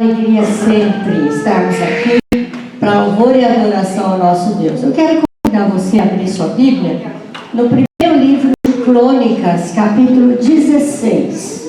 Alegria sempre estarmos aqui para louvor e adoração ao nosso Deus. Eu quero convidar você a abrir sua Bíblia no primeiro livro de Crônicas, capítulo 16.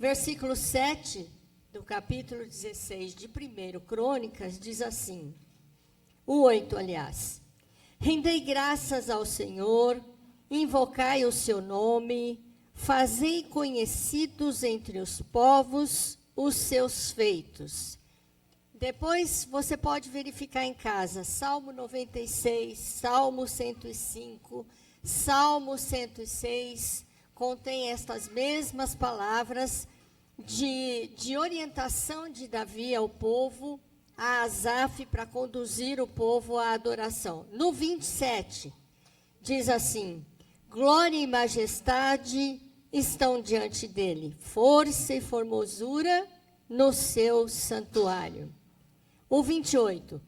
Versículo 7 do capítulo 16 de 1 Crônicas diz assim, o 8, aliás. Rendei graças ao Senhor, invocai o seu nome, fazei conhecidos entre os povos os seus feitos. Depois você pode verificar em casa, Salmo 96, Salmo 105, Salmo 106, contém estas mesmas palavras de orientação de Davi ao povo, a Asaf, para conduzir o povo à adoração. No 27, diz assim, glória e majestade estão diante dele, força e formosura no seu santuário. O 28,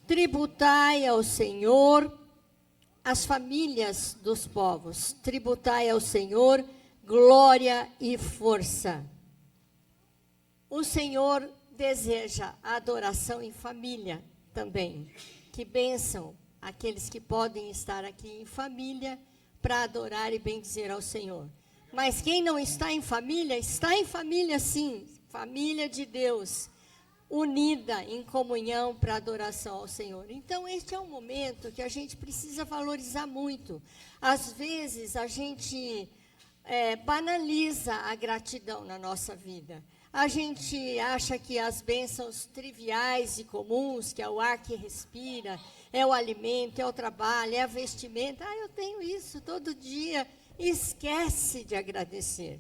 tributai ao Senhor as famílias dos povos, tributai ao Senhor glória e força. O Senhor deseja a adoração em família também. Que bênção aqueles que podem estar aqui em família para adorar e bendizer ao Senhor. Mas quem não está em família sim, família de Deus, unida em comunhão para adoração ao Senhor. Então, este é um momento que a gente precisa valorizar muito. Às vezes, a gente banaliza a gratidão na nossa vida. A gente acha que as bênçãos triviais e comuns, que é o ar que respira, é o alimento, é o trabalho, é a vestimenta. Eu tenho isso todo dia. Esquece de agradecer,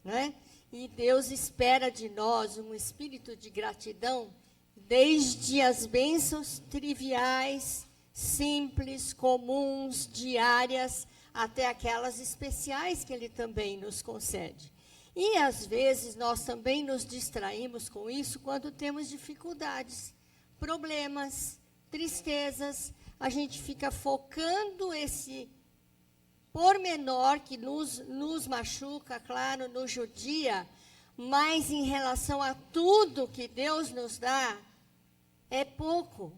né? E Deus espera de nós um espírito de gratidão, desde as bênçãos triviais, simples, comuns, diárias, até aquelas especiais que Ele também nos concede. E, às vezes, nós também nos distraímos com isso quando temos dificuldades, problemas, tristezas. A gente fica focando esse pormenor que nos machuca, claro, nos judia, mas em relação a tudo que Deus nos dá, é pouco.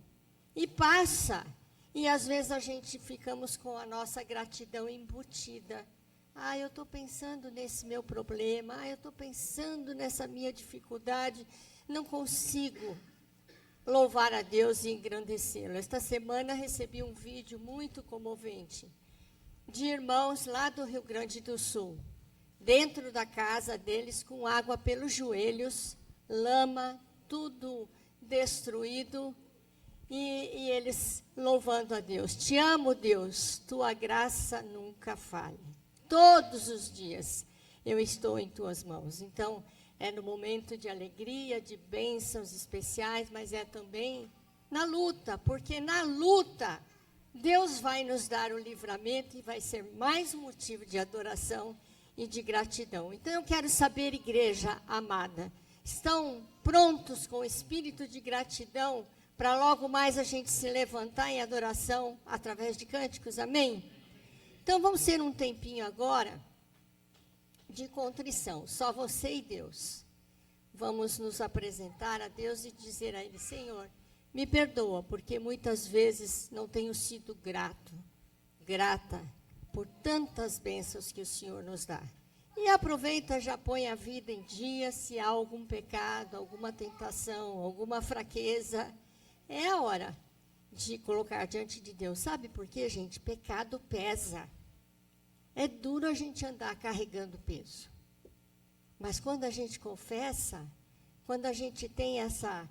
E passa. E, às vezes, a gente ficamos com a nossa gratidão embutida. Eu estou pensando nesse meu problema, eu estou pensando nessa minha dificuldade, não consigo louvar a Deus e engrandecê-lo. Esta semana recebi um vídeo muito comovente de irmãos lá do Rio Grande do Sul, dentro da casa deles, com água pelos joelhos, lama, tudo destruído, e eles louvando a Deus. Te amo, Deus, tua graça nunca falhe. Todos os dias eu estou em tuas mãos. Então, é no momento de alegria, de bênçãos especiais, mas é também na luta, porque na luta Deus vai nos dar o livramento e vai ser mais um motivo de adoração e de gratidão. Então, eu quero saber, igreja amada, estão prontos com o espírito de gratidão para logo mais a gente se levantar em adoração através de cânticos? Amém? Então, vamos ter um tempinho agora de contrição, só você e Deus. Vamos nos apresentar a Deus e dizer a Ele, Senhor, me perdoa, porque muitas vezes não tenho sido grata por tantas bênçãos que o Senhor nos dá. E aproveita, já põe a vida em dia, se há algum pecado, alguma tentação, alguma fraqueza. É a hora de colocar diante de Deus. Sabe por quê, gente? Pecado pesa. É duro a gente andar carregando peso. Mas quando a gente confessa, quando a gente tem essa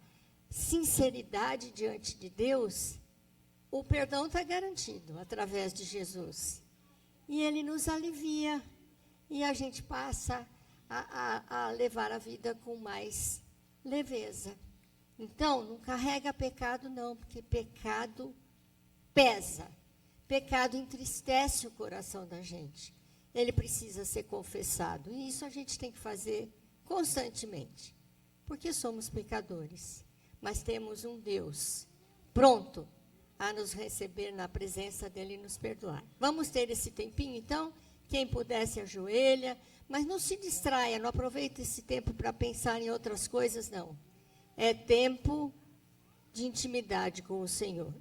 sinceridade diante de Deus, o perdão está garantido através de Jesus. E Ele nos alivia. E a gente passa a levar a vida com mais leveza. Então, não carrega pecado não, porque pecado pesa. Pecado entristece o coração da gente. Ele precisa ser confessado. E isso a gente tem que fazer constantemente. Porque somos pecadores. Mas temos um Deus pronto a nos receber na presença dEle e nos perdoar. Vamos ter esse tempinho, então? Quem puder se ajoelha, mas não se distraia, não aproveita esse tempo para pensar em outras coisas, não. É tempo de intimidade com o Senhor.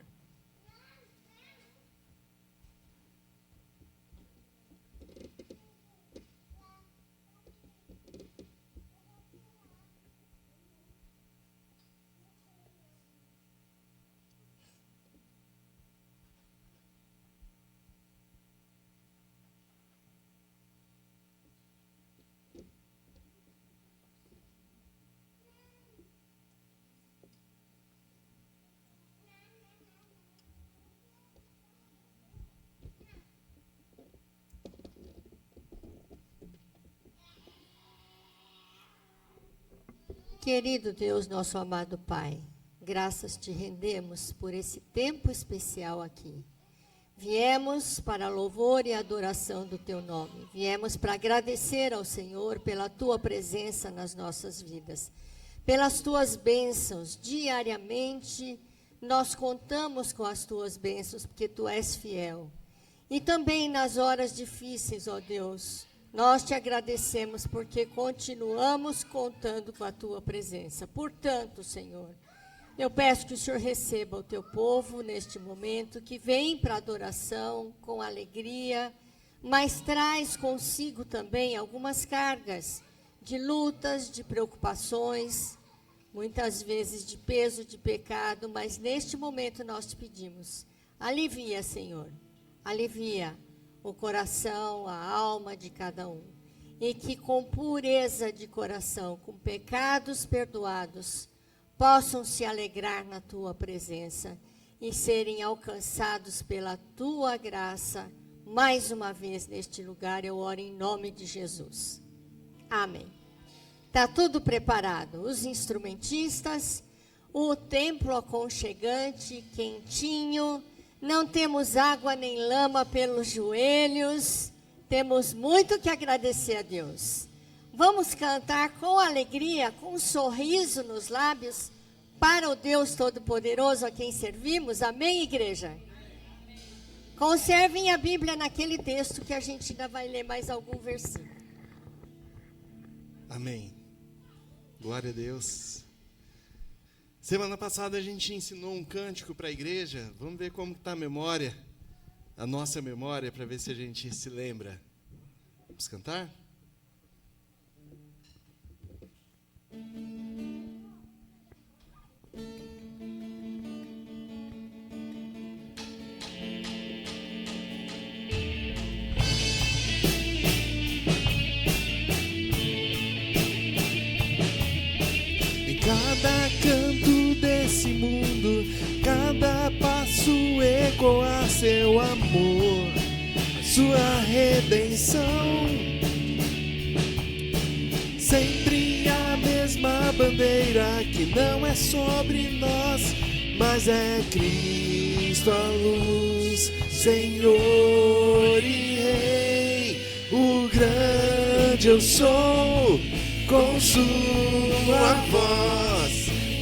Querido Deus, nosso amado Pai, graças te rendemos por esse tempo especial aqui. Viemos para louvor e adoração do teu nome. Viemos para agradecer ao Senhor pela tua presença nas nossas vidas, pelas tuas bênçãos. Diariamente nós contamos com as tuas bênçãos, porque tu és fiel. E também nas horas difíceis, ó Deus, nós te agradecemos porque continuamos contando com a tua presença. Portanto, Senhor, eu peço que o Senhor receba o teu povo neste momento, que vem para a adoração com alegria, mas traz consigo também algumas cargas de lutas, de preocupações, muitas vezes de peso de pecado, mas neste momento nós te pedimos, alivia, Senhor, alivia o coração, a alma de cada um. E que com pureza de coração, com pecados perdoados, possam se alegrar na tua presença e serem alcançados pela tua graça. Mais uma vez neste lugar eu oro em nome de Jesus. Amém. Está tudo preparado. Os instrumentistas, o templo aconchegante, quentinho. Não temos água nem lama pelos joelhos. Temos muito que agradecer a Deus. Vamos cantar com alegria, com um sorriso nos lábios, para o Deus Todo-Poderoso a quem servimos. Amém, igreja? Conservem a Bíblia naquele texto que a gente ainda vai ler mais algum versículo. Amém. Glória a Deus. Semana passada a gente ensinou um cântico para a igreja. Vamos ver como está a memória, a nossa memória, para ver se a gente se lembra. Vamos cantar? Cada canto desse mundo, cada passo ecoa seu amor, sua redenção. Sempre a mesma bandeira que não é sobre nós, mas é Cristo a luz, Senhor e Rei. O grande eu sou, com sua voz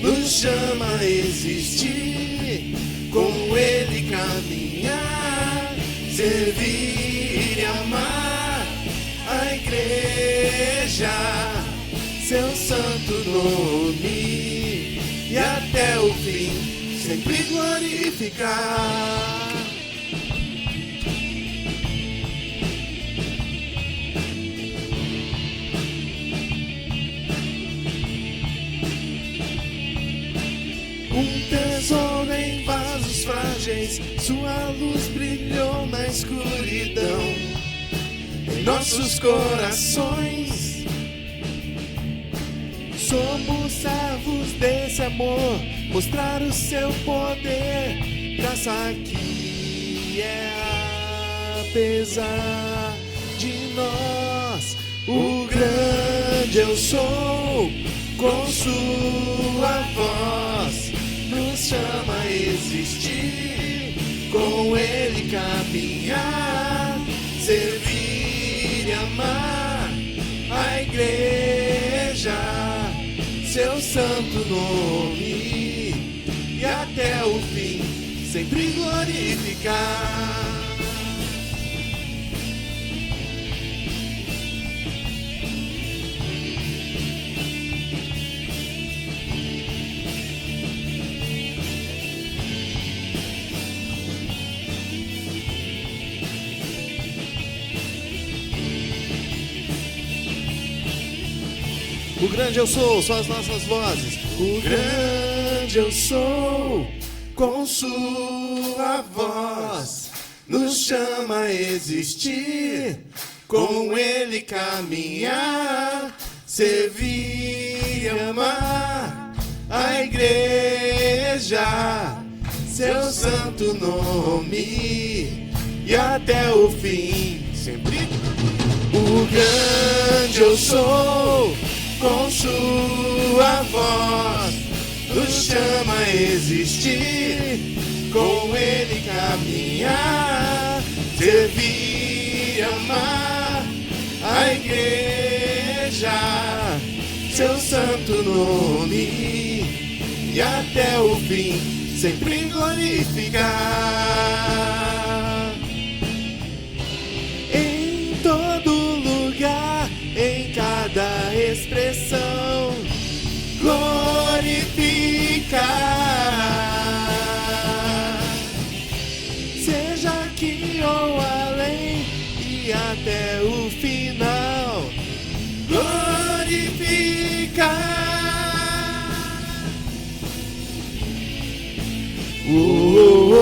nos chama a existir, com Ele caminhar, servir e amar a igreja, seu santo nome, e até o fim sempre glorificar. vez sua luz brilhou na escuridão em nossos corações. Somos servos desse amor, mostrar o seu poder. Graça aqui é apesar de nós. O grande eu sou, com sua voz, nos chama a existir, com ele caminhar, servir e amar a igreja, seu santo nome, e até o fim sempre glorificar. O grande eu sou, são as nossas vozes. O grande eu sou, com sua voz, nos chama a existir, com ele caminhar, servir e amar a igreja, seu santo nome, e até o fim sempre. O grande eu sou, com sua voz, nos chama a existir, com ele caminhar, servir e amar a igreja, seu santo nome, e até o fim sempre glorificar. Em todo lugar, em cada expressão, glorificar, seja aqui ou além e até o final, glorificar. Glorificar.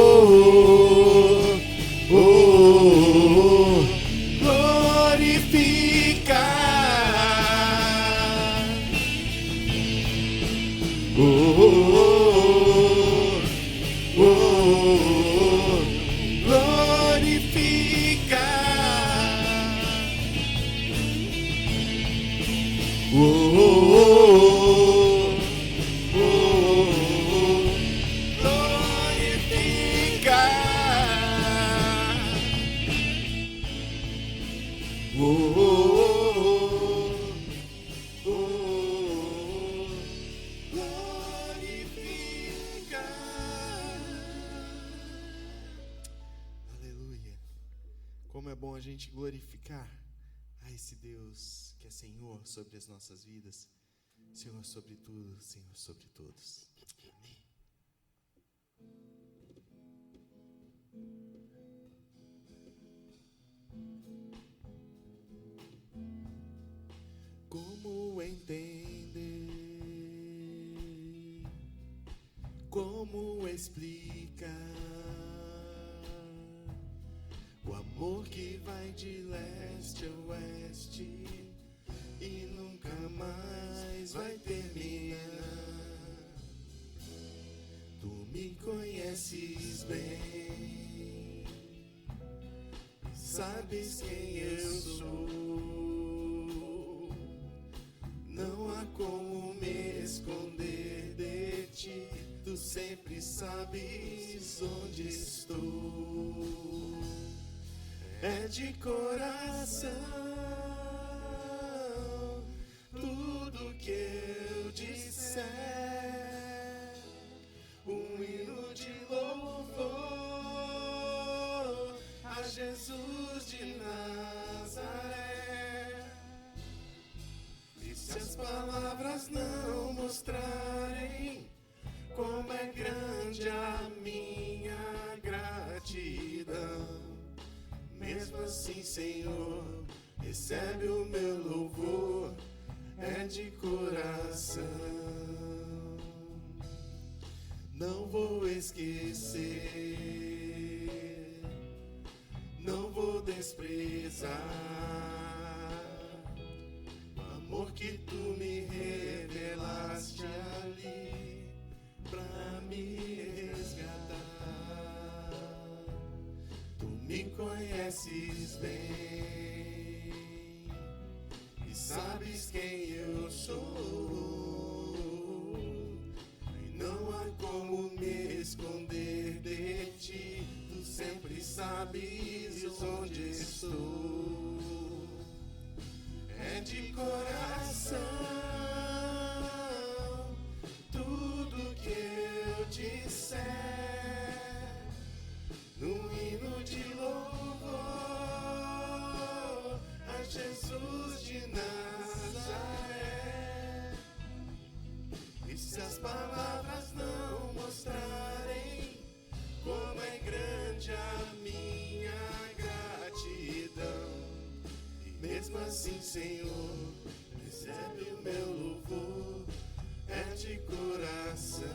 Aleluia. Como é bom a gente glorificar a esse Deus que é Senhor sobre as nossas vidas, Senhor sobre tudo, Senhor sobre todos. Amém. Como entender? Como explicar o amor que vai de leste a oeste e nunca mais vai terminar? Tu me conheces bem, sabes quem eu sou. Não há como me esconder de ti, tu sempre sabes onde estou. É de coração tudo que eu disser, um hino de louvor a Jesus de Nazaré. E se as palavras não mostrarem como é grande a minha gratidão, mesmo assim, Senhor, recebe o meu louvor, é de coração. Não vou esquecer não vou desprezar o amor que tu me revelaste ali pra me resgatar. Tu me conheces bem e sabes quem eu sou, e não há como me esconder de ti. Tu sempre sabes onde estou. É de coração tudo que eu disser, num hino de louvor a Jesus de Nazaré. E se as palavras não mostrarem como é grande a minha gratidão, mesmo assim, Senhor, recebe o meu louvor, é de coração,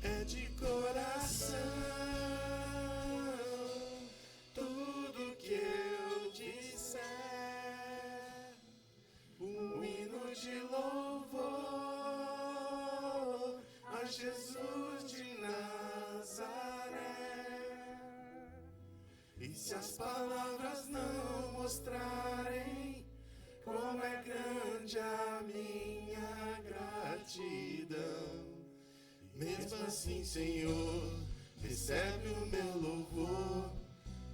é de coração. Tudo que eu disser, um hino de louvor a Jesus de Nazaré. E se as palavras não mostrarem como é grande a minha gratidão, mesmo assim, Senhor, recebe o meu louvor,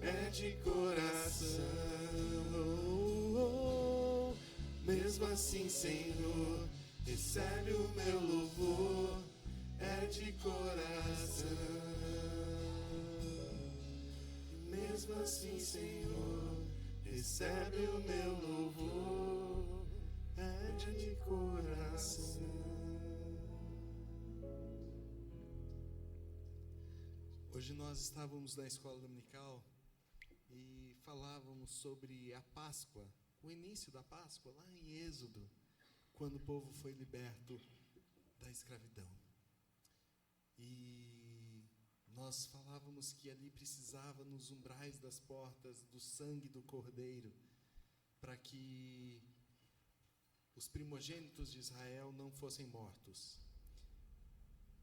é de coração. Mesmo assim, Senhor, recebe o meu louvor, é de coração. Mesmo assim, Senhor, recebe o meu louvor, é de coração. Hoje nós estávamos na escola dominical e falávamos sobre a Páscoa, o início da Páscoa, lá em Êxodo, quando o povo foi liberto da escravidão. E nós falávamos que ali precisava, nos umbrais das portas, do sangue do Cordeiro, para que os primogênitos de Israel não fossem mortos.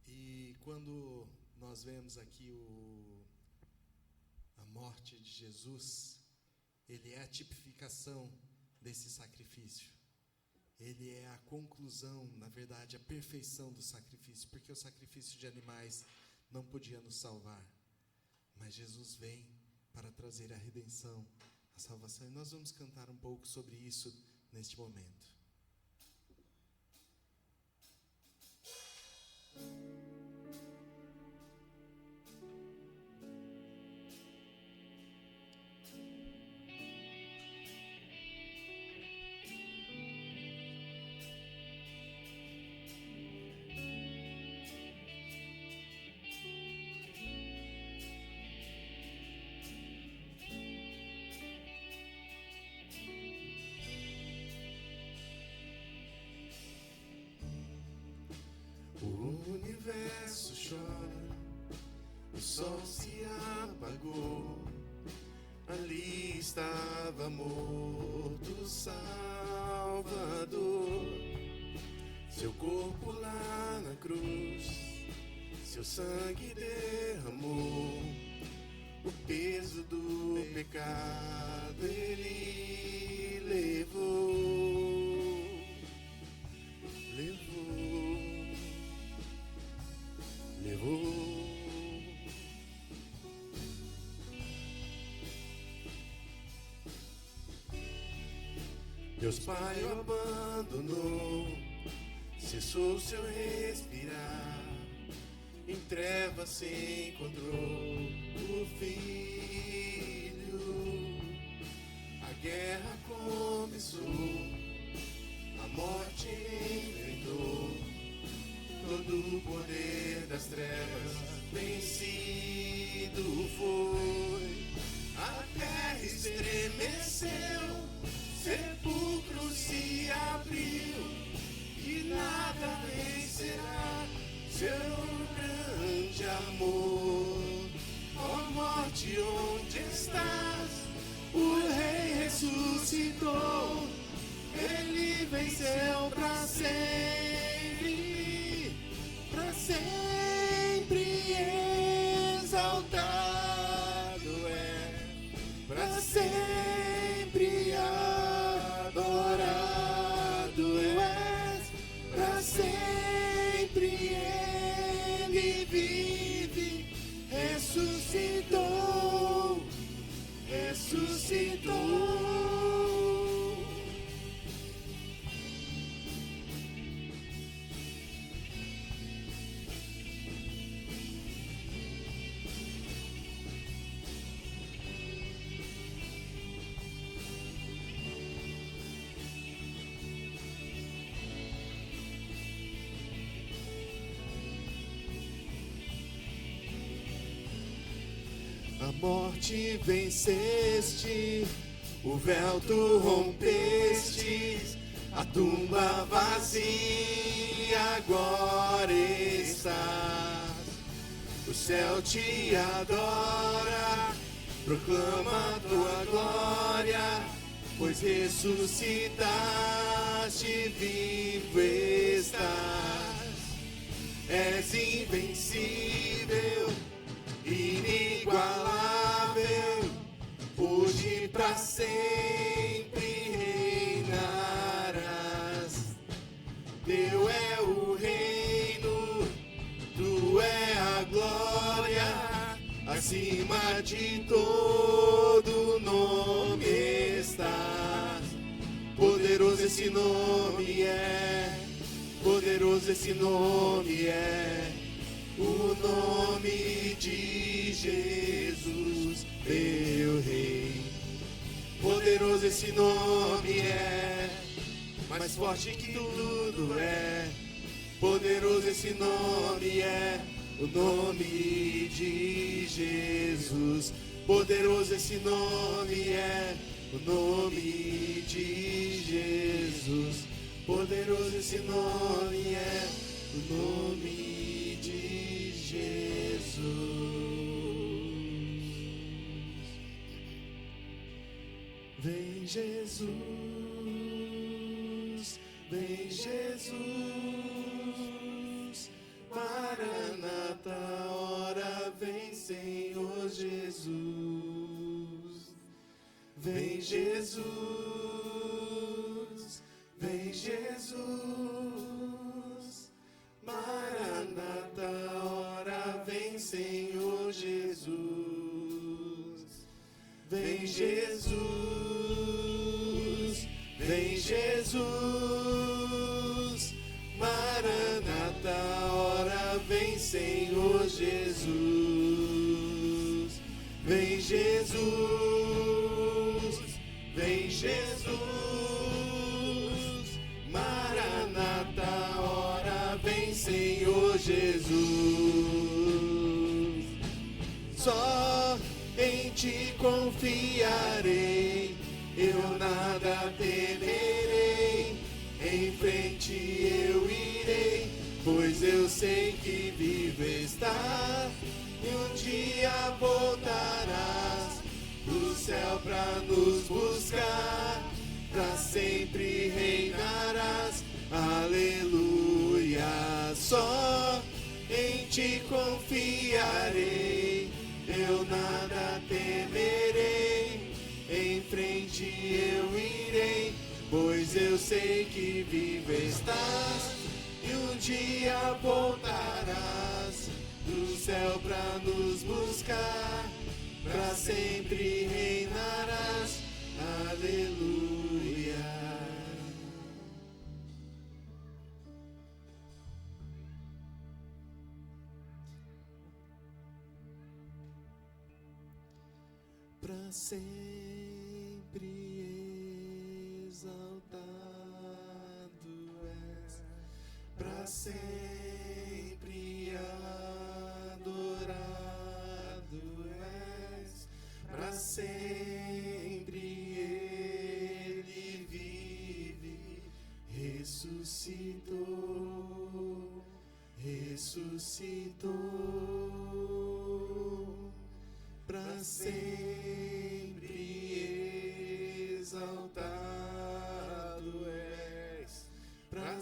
E quando nós vemos aqui a morte de Jesus, ele é a tipificação desse sacrifício. Ele é a conclusão, na verdade, a perfeição do sacrifício, porque o sacrifício de animais não podia nos salvar, mas Jesus vem para trazer a redenção, a salvação, e nós vamos cantar um pouco sobre isso neste momento. O universo chora, o sol se apagou, ali estava morto o Salvador. Seu corpo lá na cruz, seu sangue derramou, o peso do pecado ele levou. Deus Pai o abandonou, cessou seu respirar, em trevas se encontrou o Filho. A guerra começou, a morte enfrentou, todo o poder das trevas vencido foi. A terra estremeceu, sepulcro se abriu, e nada vencerá seu grande amor. Ó venceu para sempre exaltado é, para sempre adorado és, para sempre ele vive, ressuscitou. A morte venceste, o véu tu rompeste, a tumba vazia agora estás. O céu te adora, proclama tua glória, pois ressuscitaste, vivo estás. És invencível, inigualável, hoje pra sempre reinarás. Teu é o reino, tu é a glória, acima de todo nome estás. Poderoso esse nome é, poderoso esse nome é, o nome de Jesus, meu Rei. Poderoso esse nome é, mais forte que tudo é. Poderoso esse nome é, o nome de Jesus. Poderoso esse nome é, o nome de Jesus. Poderoso esse nome é, o nome de Jesus. Vem Jesus, vem Jesus, Maranata, ora vem Senhor Jesus. Vem Jesus, vem Jesus, Maranata, ora vem Senhor Jesus. Vem Jesus, vem Jesus, Maranata, ora vem Senhor Jesus. Vem Jesus, vem Jesus, Maranata, ora vem Senhor Jesus. Só em ti confiarei, eu nada temerei, em frente eu irei, pois eu sei que vivo está, e um dia voltarás do céu pra nos buscar, pra sempre reinarás, aleluia. Só em ti confiarei, eu nada temerei, em frente eu irei, pois eu sei que vivo estás, e um dia voltarás do céu pra nos buscar, pra sempre reinarás, aleluia. Pra sempre exaltado és, pra sempre adorado és, pra sempre ele vive, ressuscitou, ressuscitou. Pra sempre exaltado és,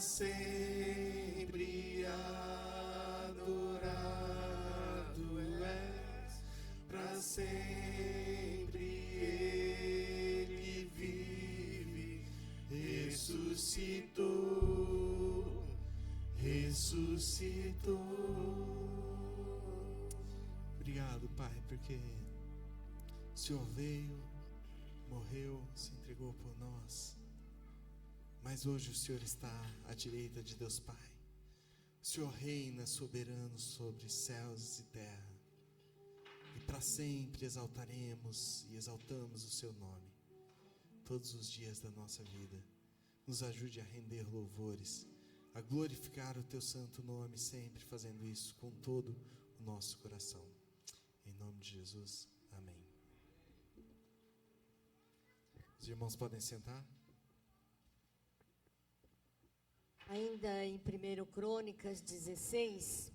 sempre adorado és, para sempre Ele vive, ressuscitou, ressuscitou. Obrigado, Pai, porque o Senhor veio, morreu, se entregou por nós. Mas hoje o Senhor está à direita de Deus Pai. O Senhor reina soberano sobre céus e terra. E para sempre exaltaremos e exaltamos o Seu nome. Todos os dias da nossa vida. Nos ajude a render louvores, a glorificar o Teu santo nome, sempre fazendo isso com todo o nosso coração. Em nome de Jesus, amém. Os irmãos podem sentar? Ainda em 1 Crônicas 16,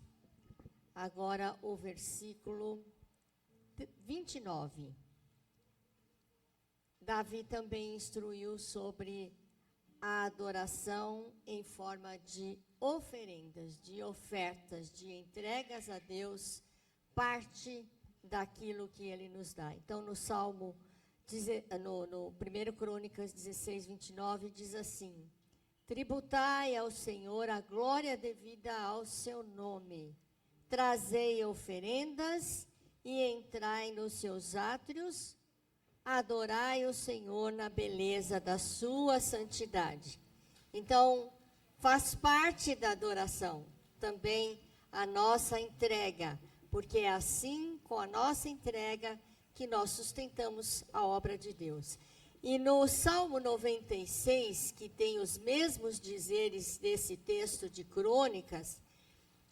agora o versículo 29. Davi também instruiu sobre a adoração em forma de oferendas, de ofertas, de entregas a Deus, parte daquilo que Ele nos dá. Então, no Salmo, no 1 Crônicas 16, 29, diz assim: tributai ao Senhor a glória devida ao seu nome. Trazei oferendas e entrai nos seus átrios. Adorai o Senhor na beleza da sua santidade. Então, faz parte da adoração também a nossa entrega, porque é assim, com a nossa entrega, que nós sustentamos a obra de Deus. E no Salmo 96, que tem os mesmos dizeres desse texto de Crônicas,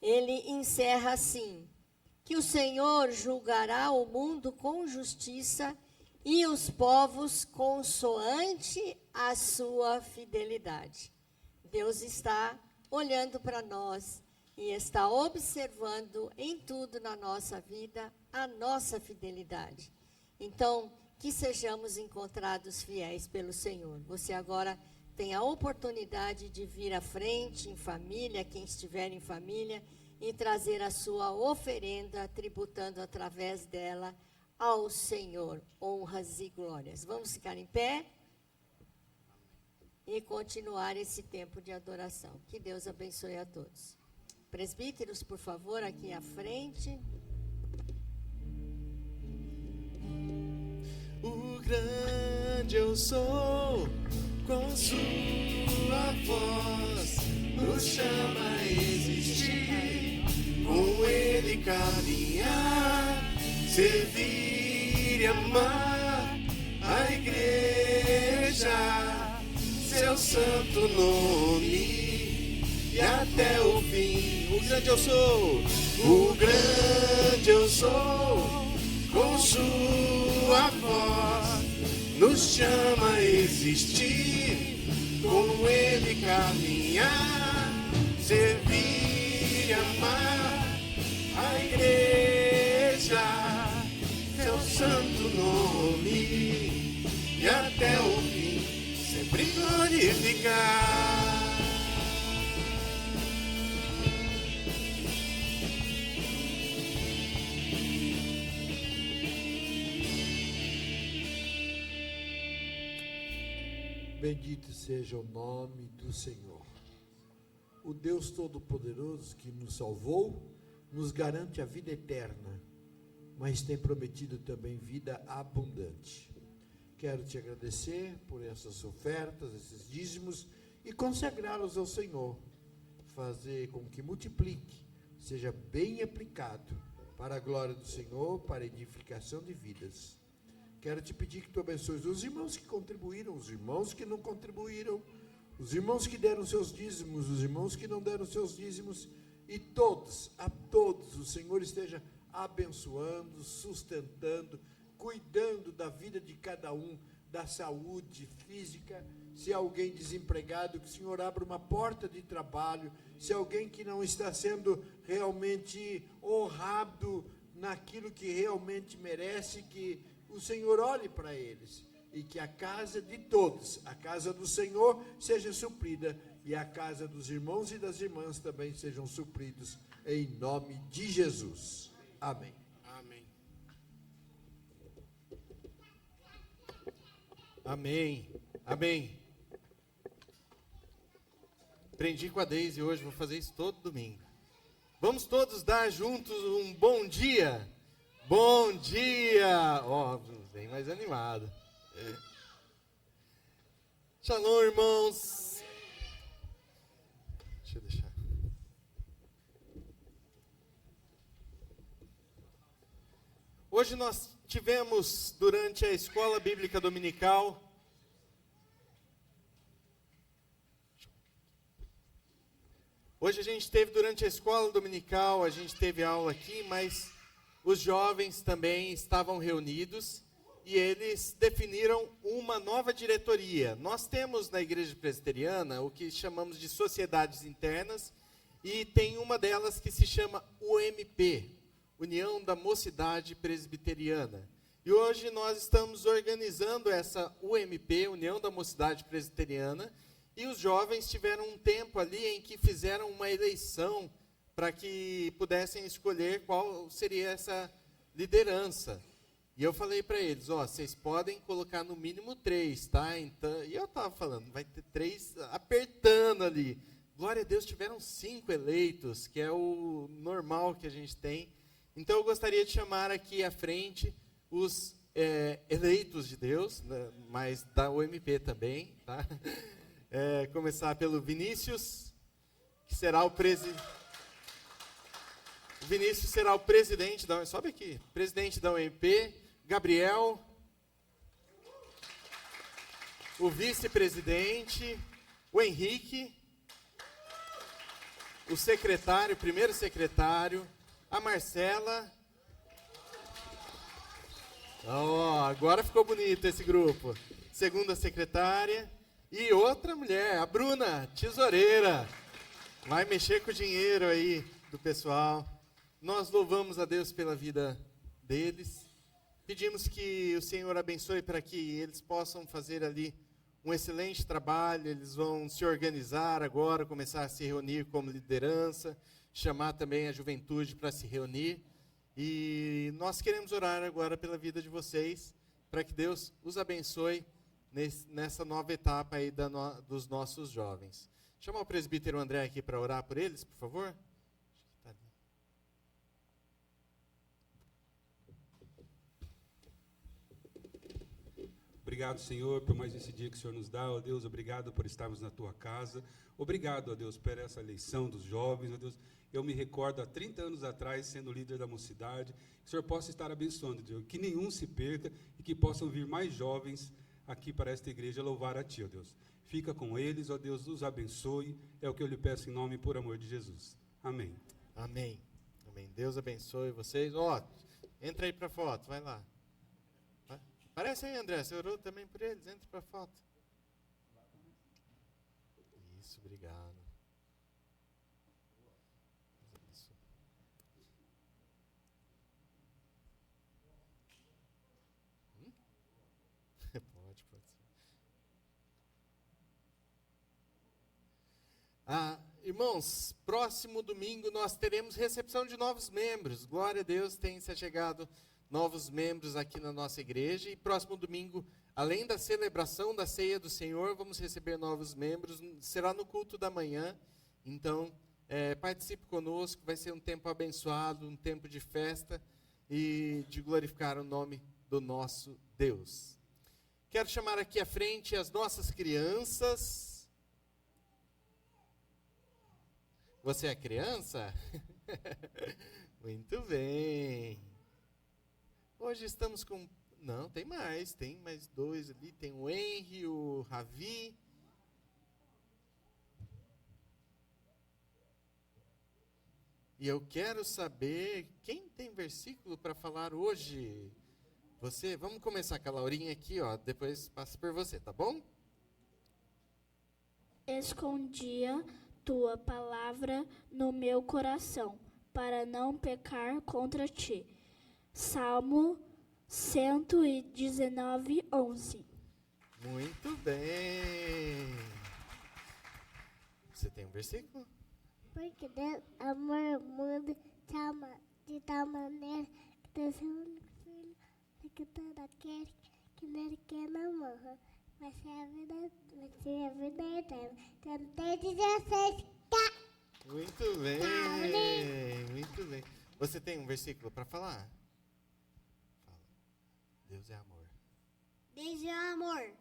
ele encerra assim: que o Senhor julgará o mundo com justiça e os povos consoante a sua fidelidade. Deus está olhando para nós e está observando em tudo na nossa vida a nossa fidelidade. Então, que sejamos encontrados fiéis pelo Senhor. Você agora tem a oportunidade de vir à frente, em família, quem estiver em família, e trazer a sua oferenda, tributando através dela ao Senhor honras e glórias. Vamos ficar em pé e continuar esse tempo de adoração. Que Deus abençoe a todos. Presbíteros, por favor, aqui à frente. O grande eu sou, com sua voz, nos chama a existir, com Ele caminhar, servir e amar a igreja, seu santo nome, e até o fim. O grande eu sou, o grande eu sou, com sua voz, nos chama a existir, com Ele caminhar, servir e amar a igreja, seu santo nome, e até o fim sempre glorificar. Bendito seja o nome do Senhor. O Deus Todo-Poderoso que nos salvou, nos garante a vida eterna, mas tem prometido também vida abundante. Quero te agradecer por essas ofertas, esses dízimos, e consagrá-los ao Senhor. Fazer com que multiplique, seja bem aplicado para a glória do Senhor, para a edificação de vidas. Quero te pedir que tu abençoes os irmãos que contribuíram, os irmãos que não contribuíram, os irmãos que deram seus dízimos, os irmãos que não deram seus dízimos, e todos, a todos, o Senhor esteja abençoando, sustentando, cuidando da vida de cada um, da saúde física. Se há alguém desempregado, que o Senhor abra uma porta de trabalho. Se há alguém que não está sendo realmente honrado naquilo que realmente merece, que o Senhor olhe para eles, e que a casa de todos, a casa do Senhor, seja suprida, e a casa dos irmãos e das irmãs também sejam supridos em nome de Jesus. Amém. Amém. Amém. Amém. Aprendi com a Deise hoje, vou fazer isso todo domingo. Vamos todos dar juntos um bom dia. Bom dia. Ó, bem mais animado. Shalom, irmãos. Deixa eu deixar. Hoje nós tivemos, durante a escola bíblica dominical, hoje a gente teve, durante a escola dominical, a gente teve aula aqui, mas os jovens também estavam reunidos e eles definiram uma nova diretoria. Nós temos na Igreja Presbiteriana o que chamamos de sociedades internas e tem uma delas que se chama UMP, União da Mocidade Presbiteriana. E hoje nós estamos organizando essa UMP, União da Mocidade Presbiteriana, e os jovens tiveram um tempo ali em que fizeram uma eleição para que pudessem escolher qual seria essa liderança. E eu falei para eles, ó, vocês podem colocar no mínimo 3, tá? Então, e eu estava falando, vai ter 3 apertando ali. Glória a Deus, tiveram 5 eleitos, que é o normal que a gente tem. Então eu gostaria de chamar aqui à frente os eleitos de Deus, né, mas da UMP também, tá? Começar pelo Vinícius, que será o presidente. Vinícius será o presidente da UMP. Sobe aqui. Presidente da UMP. Gabriel. O vice-presidente. O Henrique. O secretário, primeiro secretário. A Marcela. Oh, agora ficou bonito esse grupo. Segunda secretária. E outra mulher, a Bruna, tesoureira. Vai mexer com o dinheiro aí do pessoal. Nós louvamos a Deus pela vida deles. Pedimos que o Senhor abençoe para que eles possam fazer ali um excelente trabalho. Eles vão se organizar agora, começar a se reunir como liderança, chamar também a juventude para se reunir. E nós queremos orar agora pela vida de vocês, para que Deus os abençoe nessa nova etapa aí dos nossos jovens. Chama o presbítero André aqui para orar por eles, por favor. Obrigado, Senhor, por mais esse dia que o Senhor nos dá. Ó Deus, obrigado por estarmos na Tua casa. Obrigado, ó Deus, por essa eleição dos jovens. Ó Deus, eu me recordo há 30 anos atrás, sendo líder da mocidade, que o Senhor possa estar abençoando, Deus, que nenhum se perca e que possam vir mais jovens aqui para esta igreja louvar a Ti, ó Deus. Fica com eles, ó Deus, os abençoe. É o que eu lhe peço em nome e por amor de Jesus. Amém. Amém. Amém. Deus abençoe vocês. Ó, entra aí para a foto, vai lá. Aparece aí, André, você orou também por eles? Entra para a foto. Isso, obrigado. Pode ser. Irmãos, próximo domingo nós teremos recepção de novos membros. Glória a Deus, tem se chegado novos membros aqui na nossa igreja. E próximo domingo, além da celebração da ceia do Senhor, vamos receber novos membros. Será no culto da manhã. Então, participe conosco. Vai ser um tempo abençoado, um tempo de festa e de glorificar o nome do nosso Deus. Quero chamar aqui à frente as nossas crianças. Você é criança? Muito bem. Hoje estamos com... Não, tem mais 2 ali. Tem o Henry, o Ravi. E eu quero saber quem tem versículo para falar hoje. Você, vamos começar com a Laurinha aqui, ó. Depois passa por você, tá bom? Escondia tua palavra no meu coração, para não pecar contra ti. Salmo 119:11. Muito bem. Você tem um versículo? Porque Deus amou o mundo de tal maneira que deu seu único filho, para que todo aquele que nele quer não morra, vai ser a vida eterna. Cantei 16. Muito bem, muito bem. Você tem um versículo para falar? Fala. Deus é amor. Deus é amor.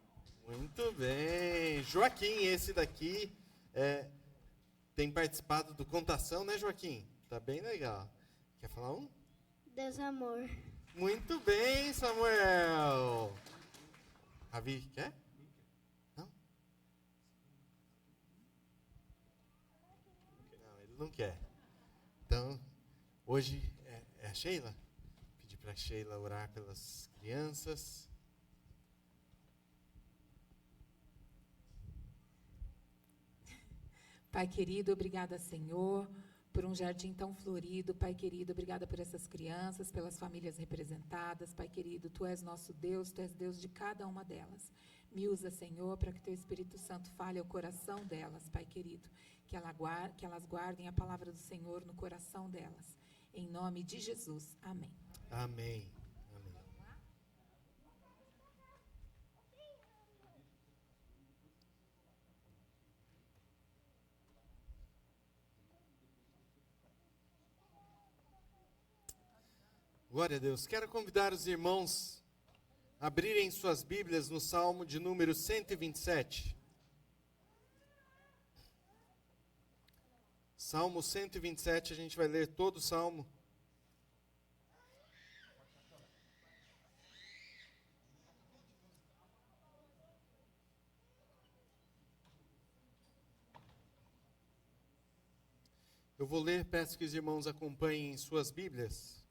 Muito bem. Joaquim, esse daqui tem participado do Contação, né, Joaquim? Tá bem legal. Quer falar um? Deus é amor. Muito bem, Samuel. Ravi, quer? Não? Não, ele não quer. Então, hoje é a Sheila. Pedi para a Sheila orar pelas crianças. Pai querido, obrigada, Senhor, por um jardim tão florido. Pai querido, obrigada por essas crianças, pelas famílias representadas. Pai querido, Tu és nosso Deus, Tu és Deus de cada uma delas. Me usa, Senhor, para que Teu Espírito Santo fale ao coração delas, Pai querido. Que elas guardem a palavra do Senhor no coração delas. Em nome de Jesus. Amém. Amém. Glória a Deus. Quero convidar os irmãos a abrirem suas Bíblias no Salmo de número 127. Salmo 127, a gente vai ler todo o Salmo. Eu vou ler, peço que os irmãos acompanhem em suas Bíblias.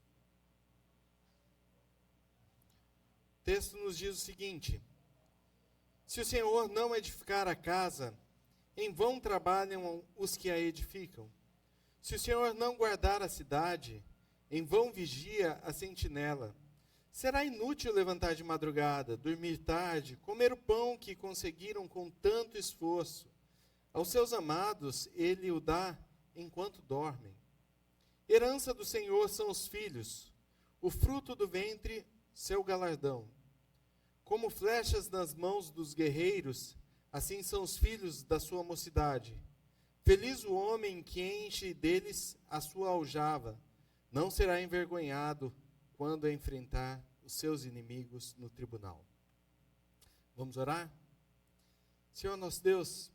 O texto nos diz o seguinte: se o Senhor não edificar a casa, em vão trabalham os que a edificam. Se o Senhor não guardar a cidade, em vão vigia a sentinela. Será inútil levantar de madrugada, dormir tarde, comer o pão que conseguiram com tanto esforço. Aos seus amados ele o dá enquanto dormem. Herança do Senhor são os filhos, o fruto do ventre, seu galardão. Como flechas nas mãos dos guerreiros, assim são os filhos da sua mocidade. Feliz o homem que enche deles a sua aljava, não será envergonhado quando enfrentar os seus inimigos no tribunal. Vamos orar? Senhor nosso Deus,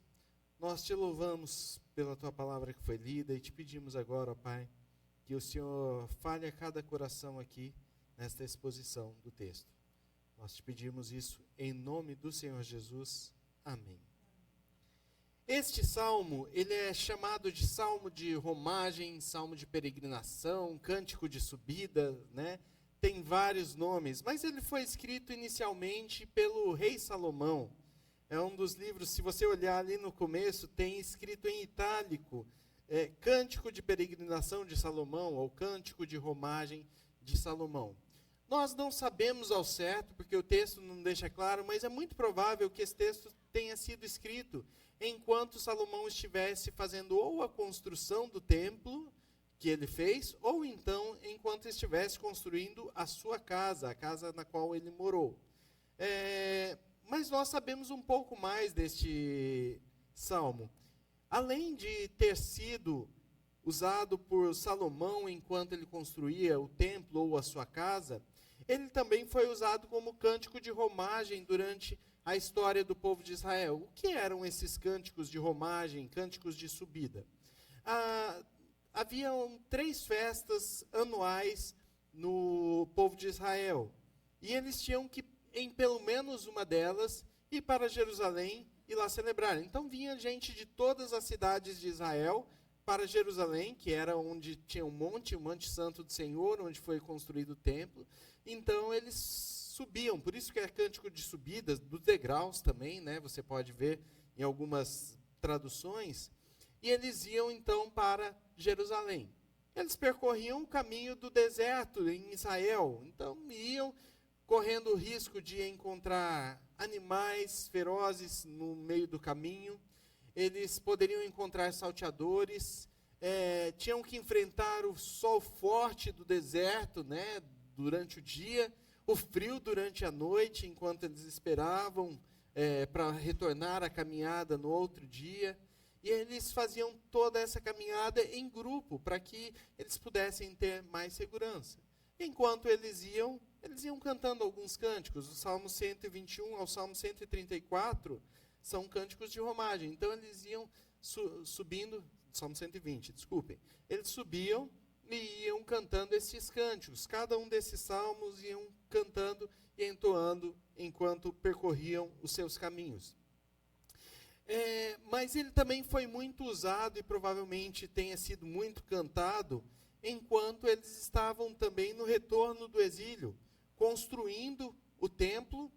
nós te louvamos pela tua palavra que foi lida e te pedimos agora, ó Pai, que o Senhor fale a cada coração aqui nesta exposição do texto. Nós te pedimos isso em nome do Senhor Jesus. Amém. Este salmo, ele é chamado de salmo de romagem, salmo de peregrinação, cântico de subida, né? Tem vários nomes, mas ele foi escrito inicialmente pelo rei Salomão. É um dos livros, se você olhar ali no começo, tem escrito em itálico, Cântico de Peregrinação de Salomão, ou Cântico de Romagem de Salomão. Nós não sabemos ao certo, porque o texto não deixa claro, mas é muito provável que esse texto tenha sido escrito enquanto Salomão estivesse fazendo ou a construção do templo que ele fez, ou então enquanto estivesse construindo a sua casa, a casa na qual ele morou. Mas nós sabemos um pouco mais deste salmo. Além de ter sido usado por Salomão enquanto ele construía o templo ou a sua casa, ele também foi usado como cântico de romagem durante a história do povo de Israel. O que eram esses cânticos de romagem, cânticos de subida? Haviam 3 festas anuais no povo de Israel. E eles tinham que, em pelo menos uma delas, ir para Jerusalém e lá celebrar. Então vinha gente de todas as cidades de Israel para Jerusalém, que era onde tinha o Monte Santo do Senhor, onde foi construído o templo. Então eles subiam, por isso que é cântico de subidas, dos degraus também, né? Você pode ver em algumas traduções. E eles iam então para Jerusalém. Eles percorriam o caminho do deserto em Israel, então iam correndo o risco de encontrar animais ferozes no meio do caminho. eles poderiam encontrar salteadores, tinham que enfrentar o sol forte do deserto, né, durante o dia, o frio durante a noite, enquanto eles esperavam para retornar à caminhada no outro dia. E eles faziam toda essa caminhada em grupo, para que eles pudessem ter mais segurança. Enquanto eles iam cantando alguns cânticos. O Salmo 121 ao Salmo 134 são cânticos de romagem. Então eles iam subindo, Salmo 120, desculpem. Eles subiam e iam cantando esses cânticos. Cada um desses salmos iam cantando e entoando enquanto percorriam os seus caminhos. Mas ele também foi muito usado e provavelmente tenha sido muito cantado enquanto eles estavam também no retorno do exílio, construindo o templo,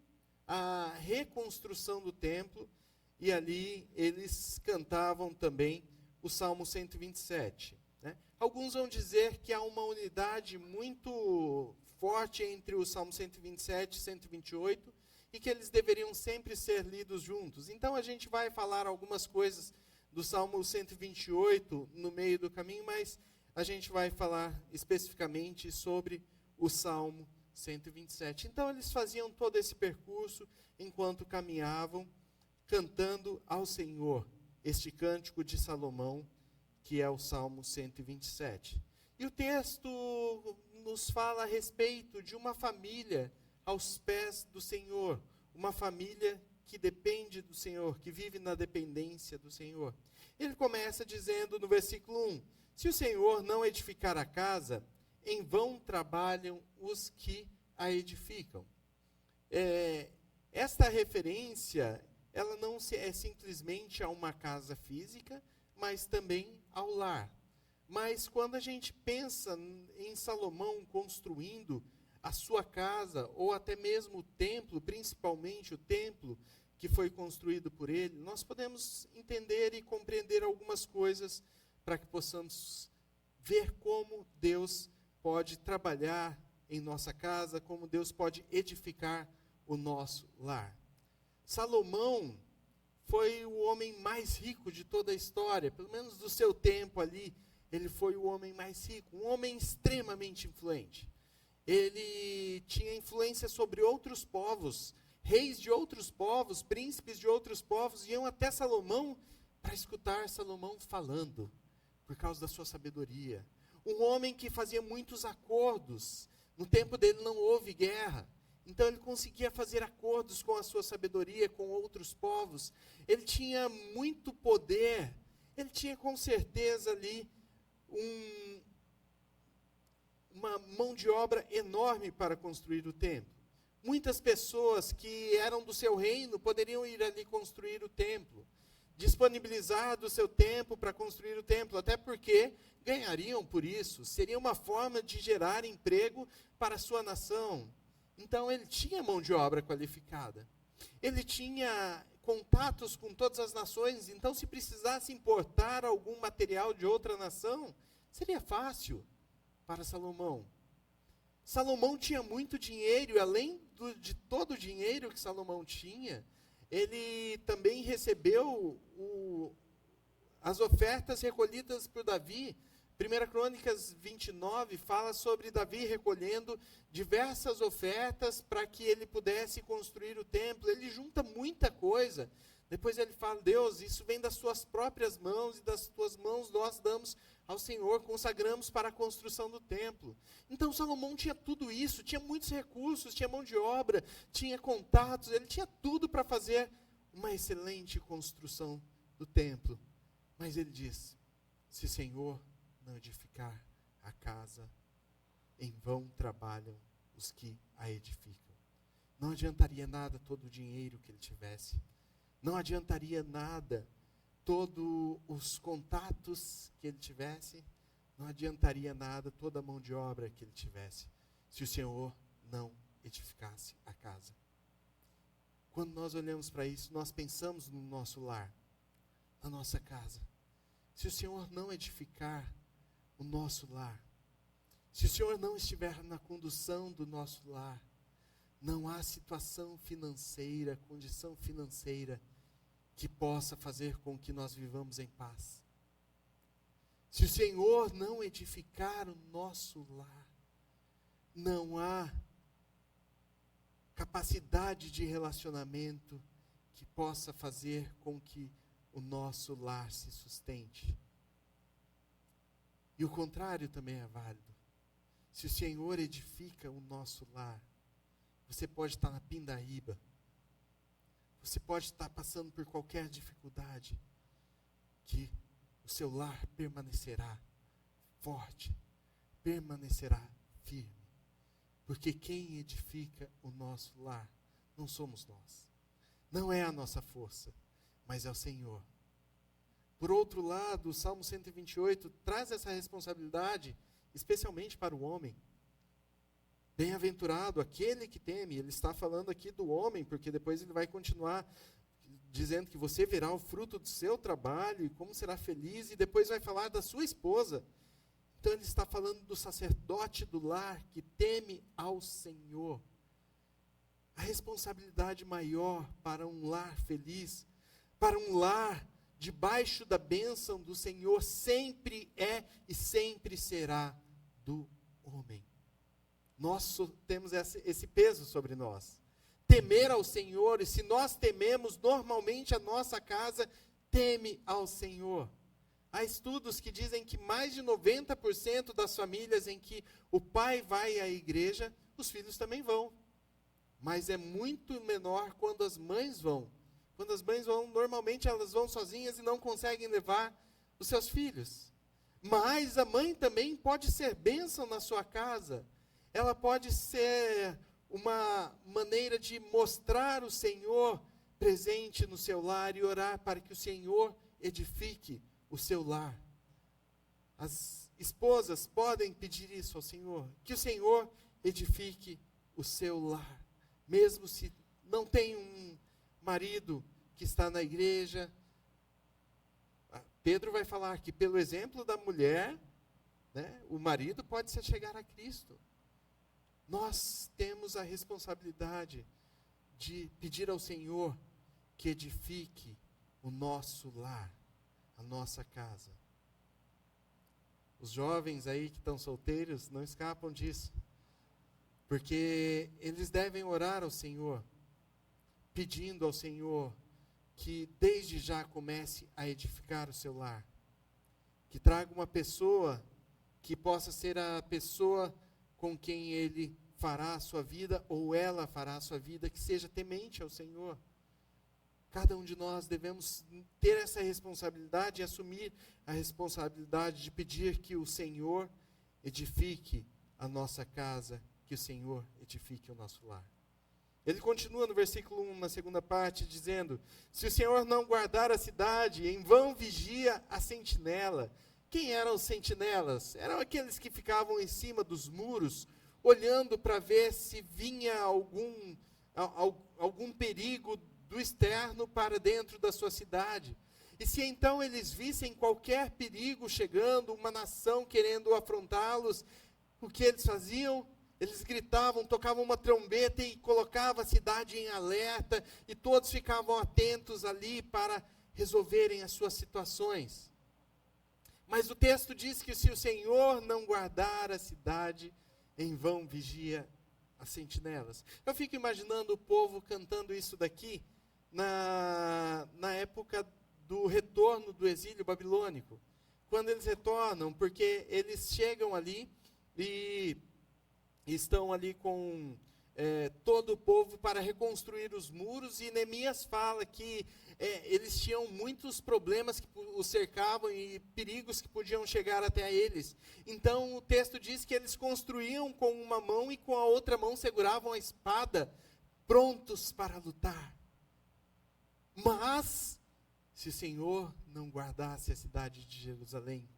a reconstrução do templo, e ali eles cantavam também o Salmo 127. Né? Alguns vão dizer que há uma unidade muito forte entre o Salmo 127 e 128, e que eles deveriam sempre ser lidos juntos. Então a gente vai falar algumas coisas do Salmo 128 no meio do caminho, mas a gente vai falar especificamente sobre o Salmo 127. Então eles faziam todo esse percurso enquanto caminhavam, cantando ao Senhor este cântico de Salomão, que é o Salmo 127. E o texto nos fala a respeito de uma família aos pés do Senhor, uma família que depende do Senhor, que vive na dependência do Senhor. Ele começa dizendo no versículo 1, se o Senhor não edificar a casa, em vão trabalham os que a edificam. Esta referência, ela não é simplesmente a uma casa física, mas também ao lar. Mas quando a gente pensa em Salomão construindo a sua casa, ou até mesmo o templo, principalmente o templo que foi construído por ele, nós podemos entender e compreender algumas coisas para que possamos ver como Deus pode trabalhar em nossa casa, como Deus pode edificar o nosso lar. Salomão foi o homem mais rico de toda a história, pelo menos do seu tempo ali, ele foi o homem mais rico, um homem extremamente influente. Ele tinha influência sobre outros povos, reis de outros povos, príncipes de outros povos, iam até Salomão para escutar Salomão falando, por causa da sua sabedoria. Um homem que fazia muitos acordos, no tempo dele não houve guerra, então ele conseguia fazer acordos com a sua sabedoria, com outros povos. Ele tinha muito poder, ele tinha com certeza ali uma mão de obra enorme para construir o templo. Muitas pessoas que eram do seu reino poderiam ir ali construir o templo, disponibilizar do seu tempo para construir o templo, até porque ganhariam por isso, seria uma forma de gerar emprego para a sua nação. Então ele tinha mão de obra qualificada, ele tinha contatos com todas as nações, então se precisasse importar algum material de outra nação, seria fácil para Salomão. Salomão tinha muito dinheiro, e além de todo o dinheiro que Salomão tinha, ele também recebeu as ofertas recolhidas por Davi. 1 Crônicas 29 fala sobre Davi recolhendo diversas ofertas para que ele pudesse construir o templo. Ele junta muita coisa. Depois ele fala, Deus, isso vem das suas próprias mãos, e das tuas mãos nós damos ao Senhor, consagramos para a construção do templo. Então Salomão tinha tudo isso, tinha muitos recursos, tinha mão de obra, tinha contatos, ele tinha tudo para fazer uma excelente construção do templo. Mas ele diz, se o Senhor não edificar a casa, em vão trabalham os que a edificam. Não adiantaria nada todo o dinheiro que ele tivesse, não adiantaria nada todos os contatos que ele tivesse, não adiantaria nada toda a mão de obra que ele tivesse, se o Senhor não edificasse a casa. Quando nós olhamos para isso, nós pensamos no nosso lar, na nossa casa. Se o Senhor não edificar o nosso lar, se o Senhor não estiver na condução do nosso lar, não há situação financeira, condição financeira que possa fazer com que nós vivamos em paz. Se o Senhor não edificar o nosso lar, não há capacidade de relacionamento que possa fazer com que o nosso lar se sustente. E o contrário também é válido. Se o Senhor edifica o nosso lar, você pode estar na pindaíba, você pode estar passando por qualquer dificuldade, que o seu lar permanecerá forte, permanecerá firme. Porque quem edifica o nosso lar não somos nós. Não é a nossa força, mas é o Senhor. Por outro lado, o Salmo 128 traz essa responsabilidade, especialmente para o homem. Bem-aventurado aquele que teme. Ele está falando aqui do homem, porque depois ele vai continuar dizendo que você verá o fruto do seu trabalho e como será feliz, e depois vai falar da sua esposa. Então ele está falando do sacerdote do lar que teme ao Senhor. A responsabilidade maior para um lar feliz, para um lar debaixo da bênção do Senhor, sempre é e sempre será do homem. Nós temos esse peso sobre nós. Temer ao Senhor, e se nós tememos, normalmente a nossa casa teme ao Senhor. Há estudos que dizem que mais de 90% das famílias em que o pai vai à igreja, os filhos também vão. Mas é muito menor quando as mães vão. Quando as mães vão, normalmente elas vão sozinhas e não conseguem levar os seus filhos. Mas a mãe também pode ser bênção na sua casa. Ela pode ser uma maneira de mostrar o Senhor presente no seu lar e orar para que o Senhor edifique o seu lar. As esposas podem pedir isso ao Senhor, que o Senhor edifique o seu lar, mesmo se não tem um marido que está na igreja. Pedro vai falar que pelo exemplo da mulher, né, o marido pode se chegar a Cristo. Nós temos a responsabilidade de pedir ao Senhor que edifique o nosso lar, a nossa casa. Os jovens aí que estão solteiros não escapam disso, porque eles devem orar ao Senhor, pedindo ao Senhor que desde já comece a edificar o seu lar, que traga uma pessoa que possa ser a pessoa com quem ele fará a sua vida, ou ela fará a sua vida, que seja temente ao Senhor. Cada um de nós devemos ter essa responsabilidade e assumir a responsabilidade de pedir que o Senhor edifique a nossa casa, que o Senhor edifique o nosso lar. Ele continua no versículo 1, na segunda parte, dizendo: se o Senhor não guardar a cidade, em vão vigia a sentinela. Quem eram os sentinelas? Eram aqueles que ficavam em cima dos muros, olhando para ver se vinha algum perigo do externo para dentro da sua cidade. E se então eles vissem qualquer perigo chegando, uma nação querendo afrontá-los, o que eles faziam? Eles gritavam, tocavam uma trombeta e colocavam a cidade em alerta, e todos ficavam atentos ali para resolverem as suas situações. Mas o texto diz que se o Senhor não guardar a cidade, em vão vigia as sentinelas. Eu fico imaginando o povo cantando isso daqui na época do retorno do exílio babilônico. Quando eles retornam, porque eles chegam ali e estão ali com todo o povo para reconstruir os muros, e Neemias fala que eles tinham muitos problemas que os cercavam e perigos que podiam chegar até eles. Então o texto diz que eles construíam com uma mão e com a outra mão seguravam a espada, prontos para lutar. Mas, se o Senhor não guardasse a cidade de Jerusalém,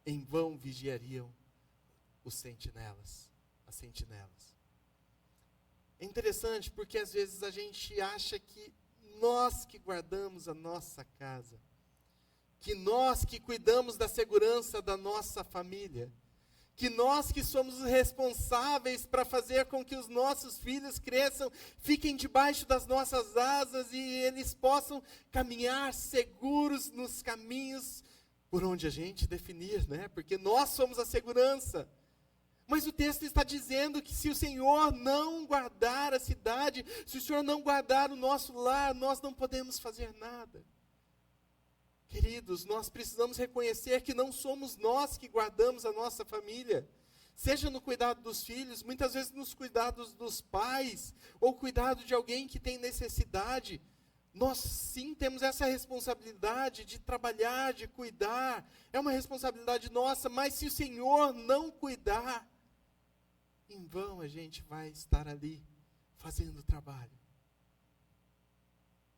em vão vigiariam os sentinelas, as sentinelas. É interessante porque às vezes a gente acha que nós que guardamos a nossa casa, que nós que cuidamos da segurança da nossa família, que nós que somos os responsáveis para fazer com que os nossos filhos cresçam, fiquem debaixo das nossas asas e eles possam caminhar seguros nos caminhos por onde a gente definir, né? Porque nós somos a segurança. Mas o texto está dizendo que se o Senhor não guardar a cidade, se o Senhor não guardar o nosso lar, nós não podemos fazer nada. Queridos, nós precisamos reconhecer que não somos nós que guardamos a nossa família. Seja no cuidado dos filhos, muitas vezes nos cuidados dos pais, ou cuidado de alguém que tem necessidade. Nós sim temos essa responsabilidade de trabalhar, de cuidar. É uma responsabilidade nossa, mas se o Senhor não cuidar, em vão a gente vai estar ali fazendo o trabalho.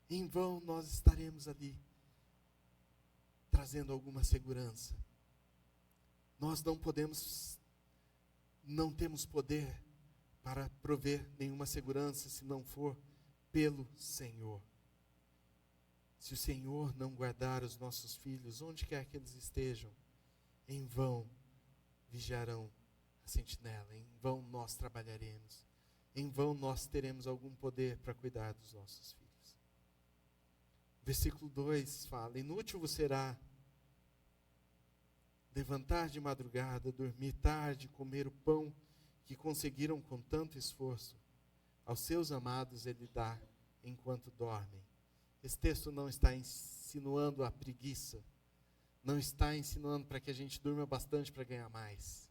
Em vão nós estaremos ali trazendo alguma segurança. Nós não temos poder para prover nenhuma segurança se não for pelo Senhor. Se o Senhor não guardar os nossos filhos, onde quer que eles estejam, em vão vigiarão a sentinela, em vão nós trabalharemos, em vão nós teremos algum poder para cuidar dos nossos filhos. Versículo 2 fala: inútil vos será levantar de madrugada, dormir tarde, comer o pão que conseguiram com tanto esforço. Aos seus amados ele dá enquanto dormem. Esse texto não está insinuando a preguiça, não está insinuando para que a gente durma bastante para ganhar mais.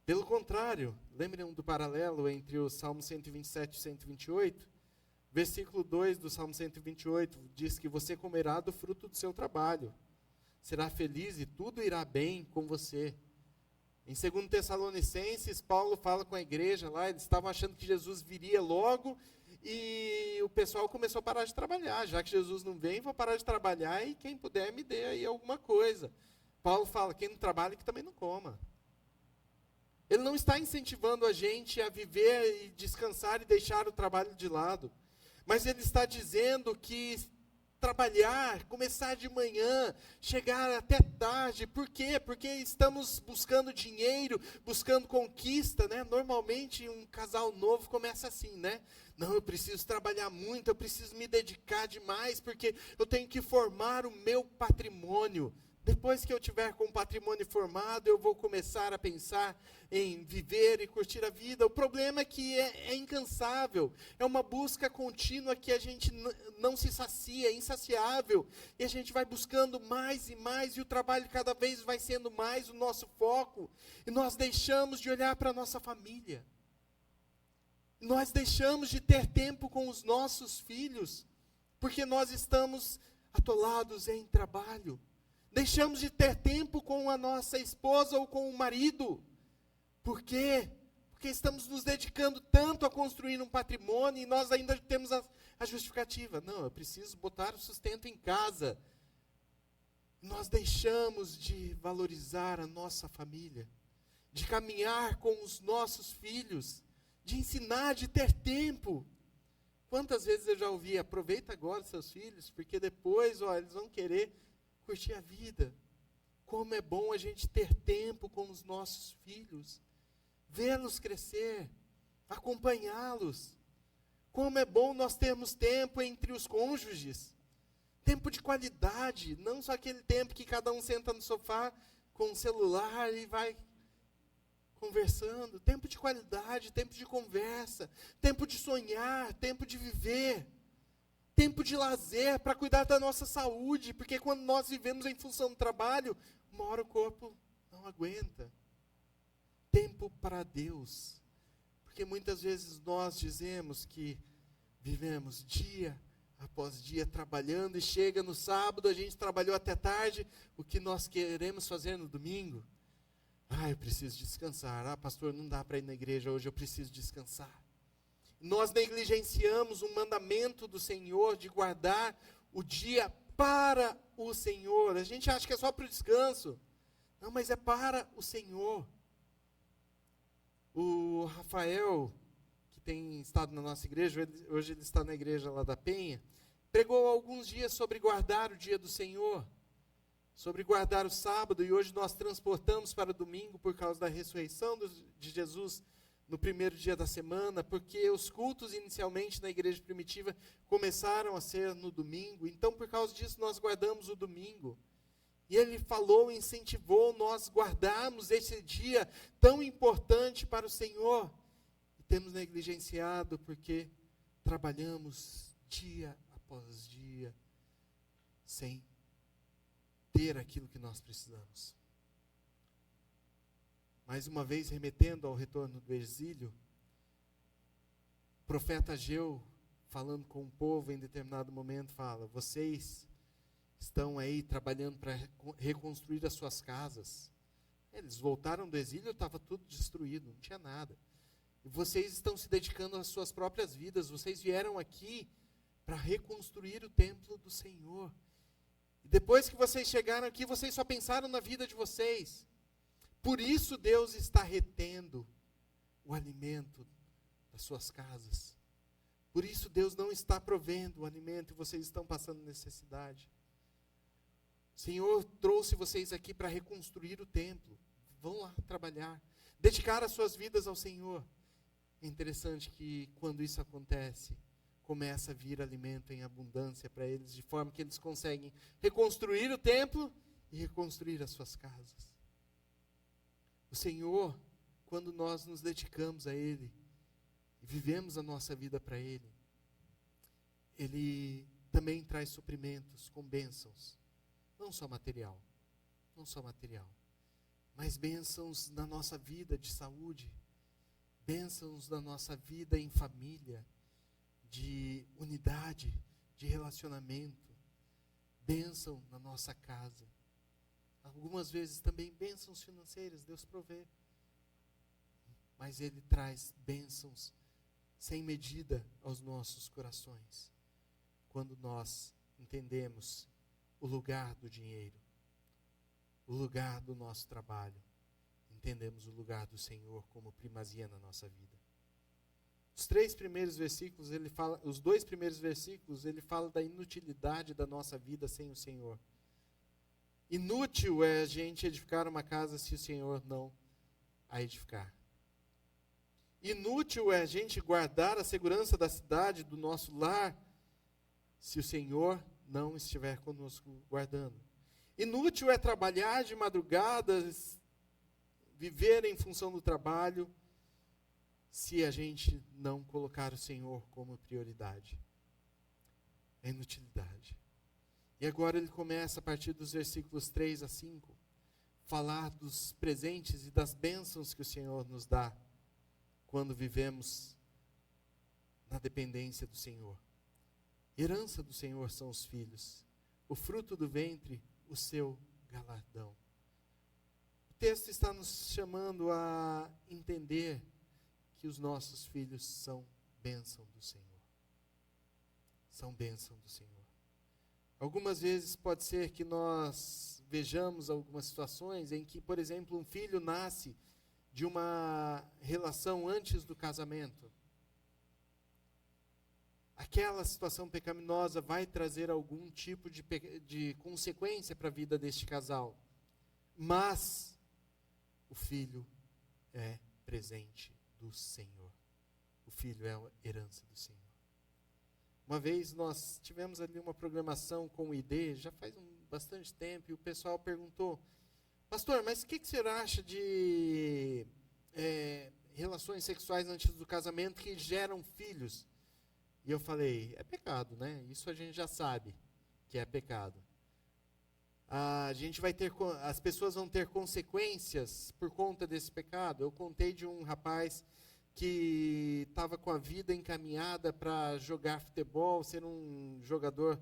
Pelo contrário, lembrem do paralelo entre o Salmo 127 e 128. Versículo 2 do Salmo 128 diz que você comerá do fruto do seu trabalho, será feliz e tudo irá bem com você. Em 2 Tessalonicenses, Paulo fala com a igreja lá, eles estavam achando que Jesus viria logo, e o pessoal começou a parar de trabalhar. Já que Jesus não vem, vou parar de trabalhar, e quem puder me dê aí alguma coisa. Paulo fala, quem não trabalha, que também não coma. Ele não está incentivando a gente a viver e descansar e deixar o trabalho de lado. Mas ele está dizendo que trabalhar, começar de manhã, chegar até tarde. Por quê? Porque estamos buscando dinheiro, buscando conquista, né? Normalmente um casal novo começa assim, né? Não, eu preciso trabalhar muito, eu preciso me dedicar demais, porque eu tenho que formar o meu patrimônio. Depois que eu tiver com o patrimônio formado, eu vou começar a pensar em viver e curtir a vida. O problema é que é incansável, é uma busca contínua que a gente não se sacia, é insaciável. E a gente vai buscando mais e mais, e o trabalho cada vez vai sendo mais o nosso foco. E nós deixamos de olhar para a nossa família. Nós deixamos de ter tempo com os nossos filhos, porque nós estamos atolados em trabalho. Deixamos de ter tempo com a nossa esposa ou com o marido. Por quê? Porque estamos nos dedicando tanto a construir um patrimônio e nós ainda temos a justificativa. Não, eu preciso botar o sustento em casa. Nós deixamos de valorizar a nossa família, de caminhar com os nossos filhos, de ensinar, de ter tempo. Quantas vezes eu já ouvi, aproveita agora seus filhos, porque depois eles vão querer curtir a vida. Como é bom a gente ter tempo com os nossos filhos, vê-los crescer, acompanhá-los. Como é bom nós termos tempo entre os cônjuges, tempo de qualidade, não só aquele tempo que cada um senta no sofá com o celular e vai conversando. Tempo de qualidade, tempo de conversa, tempo de sonhar, tempo de viver. Tempo de lazer para cuidar da nossa saúde, porque quando nós vivemos em função do trabalho, uma hora o corpo não aguenta. Tempo para Deus, porque muitas vezes nós dizemos que vivemos dia após dia trabalhando e chega no sábado, a gente trabalhou até tarde, o que nós queremos fazer no domingo? Eu preciso descansar. Pastor, não dá para ir na igreja hoje, eu preciso descansar. Nós negligenciamos o mandamento do Senhor de guardar o dia para o Senhor. A gente acha que é só para o descanso. Não, mas é para o Senhor. O Rafael, que tem estado na nossa igreja, hoje ele está na igreja lá da Penha, pregou alguns dias sobre guardar o dia do Senhor. sobre guardar o sábado, e hoje nós transportamos para o domingo por causa da ressurreição de Jesus no primeiro dia da semana, porque os cultos inicialmente na igreja primitiva começaram a ser no domingo, então por causa disso nós guardamos o domingo. E ele falou, incentivou nós guardarmos esse dia tão importante para o Senhor. E temos negligenciado porque trabalhamos dia após dia sem ter aquilo que nós precisamos. Mais uma vez, remetendo ao retorno do exílio, o profeta Ageu, falando com o povo em determinado momento, fala: vocês estão aí trabalhando para reconstruir as suas casas. Eles voltaram do exílio, estava tudo destruído, não tinha nada. E vocês estão se dedicando às suas próprias vidas, vocês vieram aqui para reconstruir o templo do Senhor. E depois que vocês chegaram aqui, vocês só pensaram na vida de vocês. Por isso Deus está retendo o alimento das suas casas. Por isso Deus não está provendo o alimento e vocês estão passando necessidade. O Senhor trouxe vocês aqui para reconstruir o templo. Vão lá trabalhar. Dedicar as suas vidas ao Senhor. É interessante que quando isso acontece, começa a vir alimento em abundância para eles, de forma que eles conseguem reconstruir o templo e reconstruir as suas casas. O Senhor, quando nós nos dedicamos a Ele e vivemos a nossa vida para Ele, Ele também traz suprimentos com bênçãos, não só material, mas bênçãos na nossa vida de saúde, bênçãos na nossa vida em família, de unidade, de relacionamento, bênção na nossa casa. Algumas vezes também bênçãos financeiras, Deus provê. Mas Ele traz bênçãos sem medida aos nossos corações, quando nós entendemos o lugar do dinheiro, o lugar do nosso trabalho, entendemos o lugar do Senhor como primazia na nossa vida. Os dois primeiros versículos, ele fala da inutilidade da nossa vida sem o Senhor. Inútil é a gente edificar uma casa se o Senhor não a edificar. Inútil é a gente guardar a segurança da cidade, do nosso lar, se o Senhor não estiver conosco guardando. Inútil é trabalhar de madrugada, viver em função do trabalho, se a gente não colocar o Senhor como prioridade. É inutilidade. E agora ele começa, a partir dos versículos 3 a 5, falar dos presentes e das bênçãos que o Senhor nos dá quando vivemos na dependência do Senhor. Herança do Senhor são os filhos, o fruto do ventre, o seu galardão. O texto está nos chamando a entender que os nossos filhos são bênção do Senhor. São bênção do Senhor. Algumas vezes pode ser que nós vejamos algumas situações em que, por exemplo, um filho nasce de uma relação antes do casamento. Aquela situação pecaminosa vai trazer algum tipo de consequência para a vida deste casal. Mas o filho é presente do Senhor. O filho é a herança do Senhor. Uma vez nós tivemos ali uma programação com o ID, já faz bastante tempo, e o pessoal perguntou: pastor, mas o que o senhor acha de relações sexuais antes do casamento que geram filhos? E eu falei: é pecado, né? Isso a gente já sabe que é pecado. As pessoas vão ter consequências por conta desse pecado. Eu contei de um rapaz que estava com a vida encaminhada para jogar futebol, ser um jogador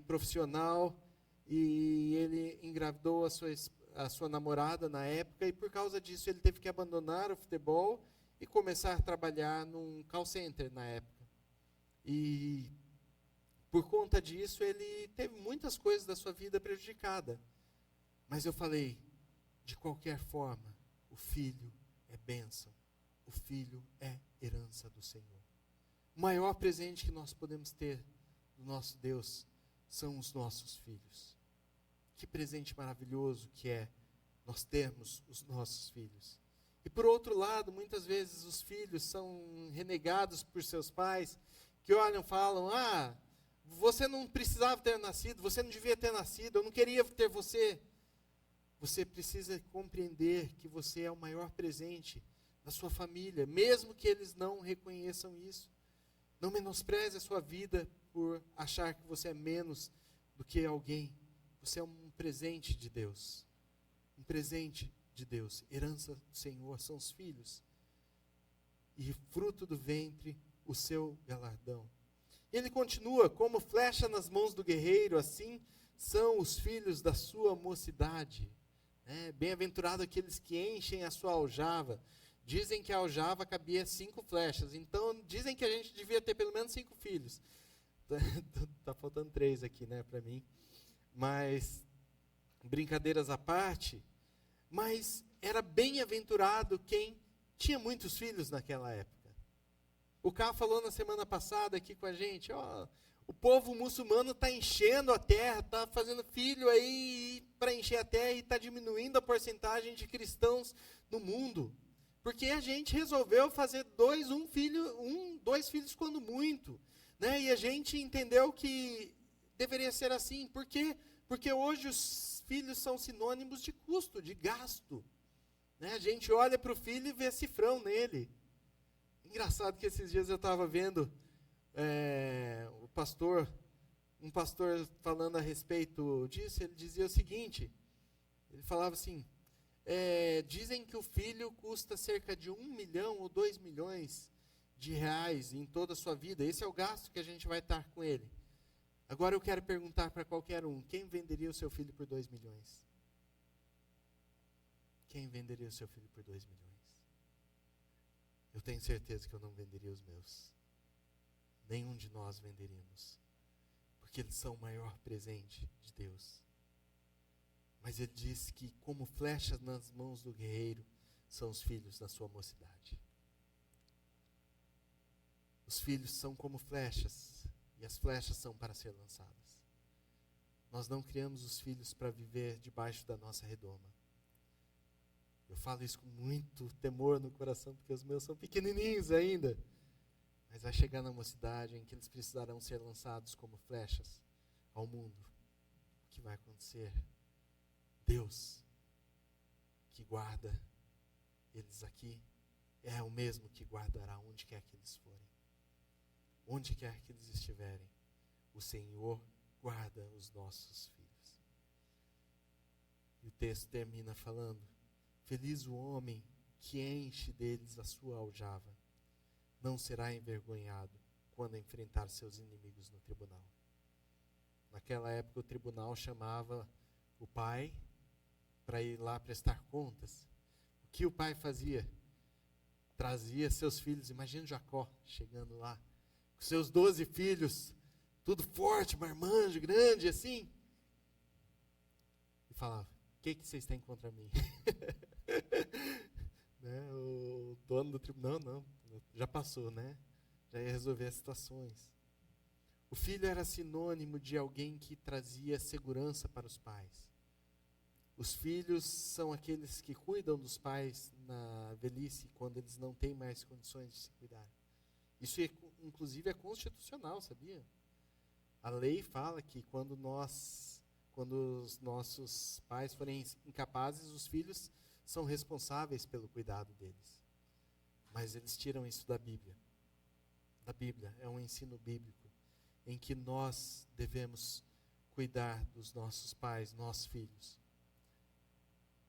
profissional, e ele engravidou a sua namorada na época, e por causa disso ele teve que abandonar o futebol e começar a trabalhar num call center na época. E por conta disso ele teve muitas coisas da sua vida prejudicada. Mas eu falei: de qualquer forma, o filho é bênção. O filho é herança do Senhor. O maior presente que nós podemos ter do nosso Deus são os nossos filhos. Que presente maravilhoso que é nós termos os nossos filhos. E por outro lado, muitas vezes os filhos são renegados por seus pais, que olham e falam, você não precisava ter nascido, você não devia ter nascido, eu não queria ter você. Você precisa compreender que você é o maior presente da sua família, mesmo que eles não reconheçam isso. Não menospreze a sua vida por achar que você é menos do que alguém. Você é um presente de Deus. Um presente de Deus. Herança do Senhor são os filhos. E fruto do ventre, o seu galardão. Ele continua, como flecha nas mãos do guerreiro, assim são os filhos da sua mocidade. Bem-aventurado aqueles que enchem a sua aljava. Dizem que a aljava cabia 5 flechas. Então, dizem que a gente devia ter pelo menos 5 filhos. Tá faltando 3 aqui, para mim. Mas, brincadeiras à parte, mas era bem-aventurado quem tinha muitos filhos naquela época. O Cá falou na semana passada aqui com a gente, o povo muçulmano está enchendo a terra, está fazendo filho aí para encher a terra e está diminuindo a porcentagem de cristãos no mundo. Porque a gente resolveu fazer 2 filhos quando muito. E a gente entendeu que deveria ser assim. Por quê? Porque hoje os filhos são sinônimos de custo, de gasto. A gente olha para o filho e vê cifrão nele. Engraçado que esses dias eu estava vendo um pastor falando a respeito disso. Ele dizia o seguinte, ele falava assim, dizem que o filho custa cerca de 1 milhão ou 2 milhões de reais em toda a sua vida. Esse é o gasto que a gente vai estar com ele. Agora eu quero perguntar para qualquer um, quem venderia o seu filho por 2 milhões? Quem venderia o seu filho por 2 milhões? Eu tenho certeza que eu não venderia os meus. Nenhum de nós venderíamos. Porque eles são o maior presente de Deus. Mas ele diz que como flechas nas mãos do guerreiro, são os filhos da sua mocidade. Os filhos são como flechas, e as flechas são para ser lançadas. Nós não criamos os filhos para viver debaixo da nossa redoma. Eu falo isso com muito temor no coração, porque os meus são pequenininhos ainda. Mas vai chegar na mocidade em que eles precisarão ser lançados como flechas ao mundo. O que vai acontecer? Deus, que guarda eles aqui, é o mesmo que guardará onde quer que eles forem. Onde quer que eles estiverem, o Senhor guarda os nossos filhos. E o texto termina falando, feliz o homem que enche deles a sua aljava, não será envergonhado quando enfrentar seus inimigos no tribunal. Naquela época o tribunal chamava o pai para ir lá prestar contas. O que o pai fazia? Trazia seus filhos, imagina Jacó chegando lá, com seus 12 filhos, tudo forte, marmanjo, grande, assim. E falava, o que vocês têm contra mim? O dono do tribunal, não, já passou, já ia resolver as situações. O filho era sinônimo de alguém que trazia segurança para os pais. Os filhos são aqueles que cuidam dos pais na velhice, quando eles não têm mais condições de se cuidar. Isso, inclusive, é constitucional, sabia? A lei fala que quando os nossos pais forem incapazes, os filhos são responsáveis pelo cuidado deles. Mas eles tiram isso da Bíblia. Da Bíblia, é um ensino bíblico, em que nós devemos cuidar dos nossos pais, nossos filhos.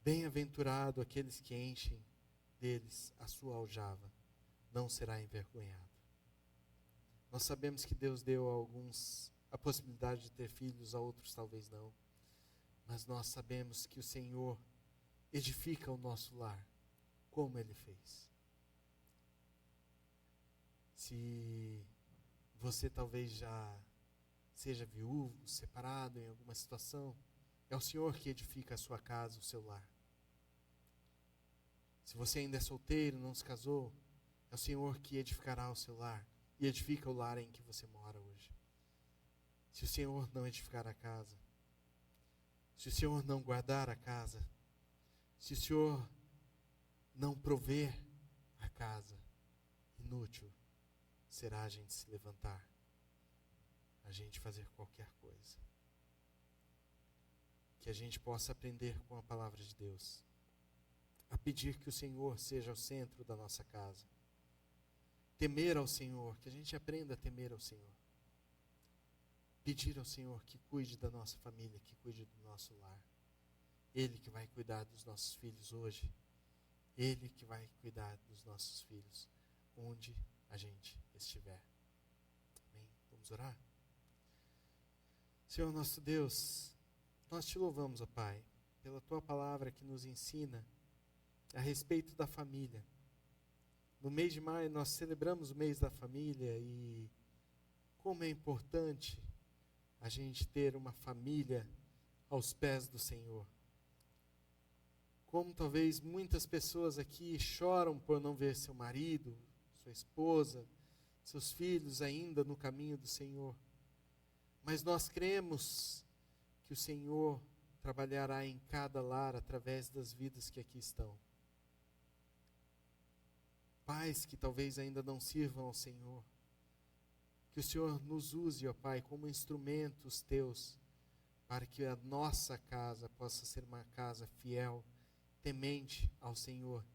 Bem-aventurado aqueles que enchem deles a sua aljava, não será envergonhado. Nós sabemos que Deus deu a alguns a possibilidade de ter filhos, a outros talvez não. Mas nós sabemos que o Senhor edifica o nosso lar, como Ele fez. Se você talvez já seja viúvo, separado em alguma situação, é o Senhor que edifica a sua casa, o seu lar. Se você ainda é solteiro, não se casou, é o Senhor que edificará o seu lar e edifica o lar em que você mora hoje. Se o Senhor não edificar a casa, Se o Senhor não guardar a casa, se o Senhor não prover a casa, inútil será a gente se levantar, a gente fazer qualquer coisa. Que a gente possa aprender com a palavra de Deus, a pedir que o Senhor seja o centro da nossa casa. Temer ao Senhor, que a gente aprenda a temer ao Senhor. Pedir ao Senhor que cuide da nossa família, que cuide do nosso lar. Ele que vai cuidar dos nossos filhos hoje. Ele que vai cuidar dos nossos filhos, onde a gente estiver. Amém? Vamos orar? Senhor nosso Deus, nós te louvamos, ó Pai, pela tua palavra que nos ensina a respeito da família. No mês de maio nós celebramos o mês da família e como é importante a gente ter uma família aos pés do Senhor. Como talvez muitas pessoas aqui choram por não ver seu marido, sua esposa, seus filhos ainda no caminho do Senhor. Mas nós cremos que o Senhor trabalhará em cada lar através das vidas que aqui estão. Pais que talvez ainda não sirvam ao Senhor, que o Senhor nos use, ó Pai, como instrumentos teus, para que a nossa casa possa ser uma casa fiel, temente ao Senhor,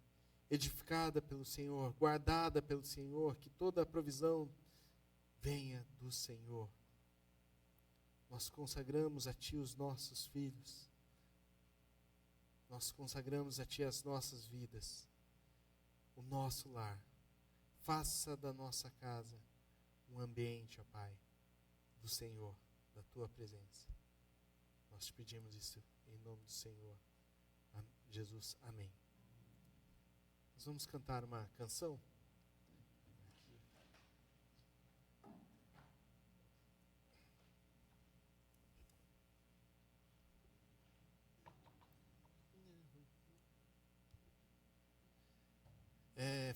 edificada pelo Senhor, guardada pelo Senhor, que toda a provisão venha do Senhor. Nós consagramos a Ti os nossos filhos, nós consagramos a Ti as nossas vidas, o nosso lar. Faça da nossa casa um ambiente, ó Pai, do Senhor, da Tua presença. Nós te pedimos isso em nome do Senhor Jesus, amém. Nós vamos cantar uma canção.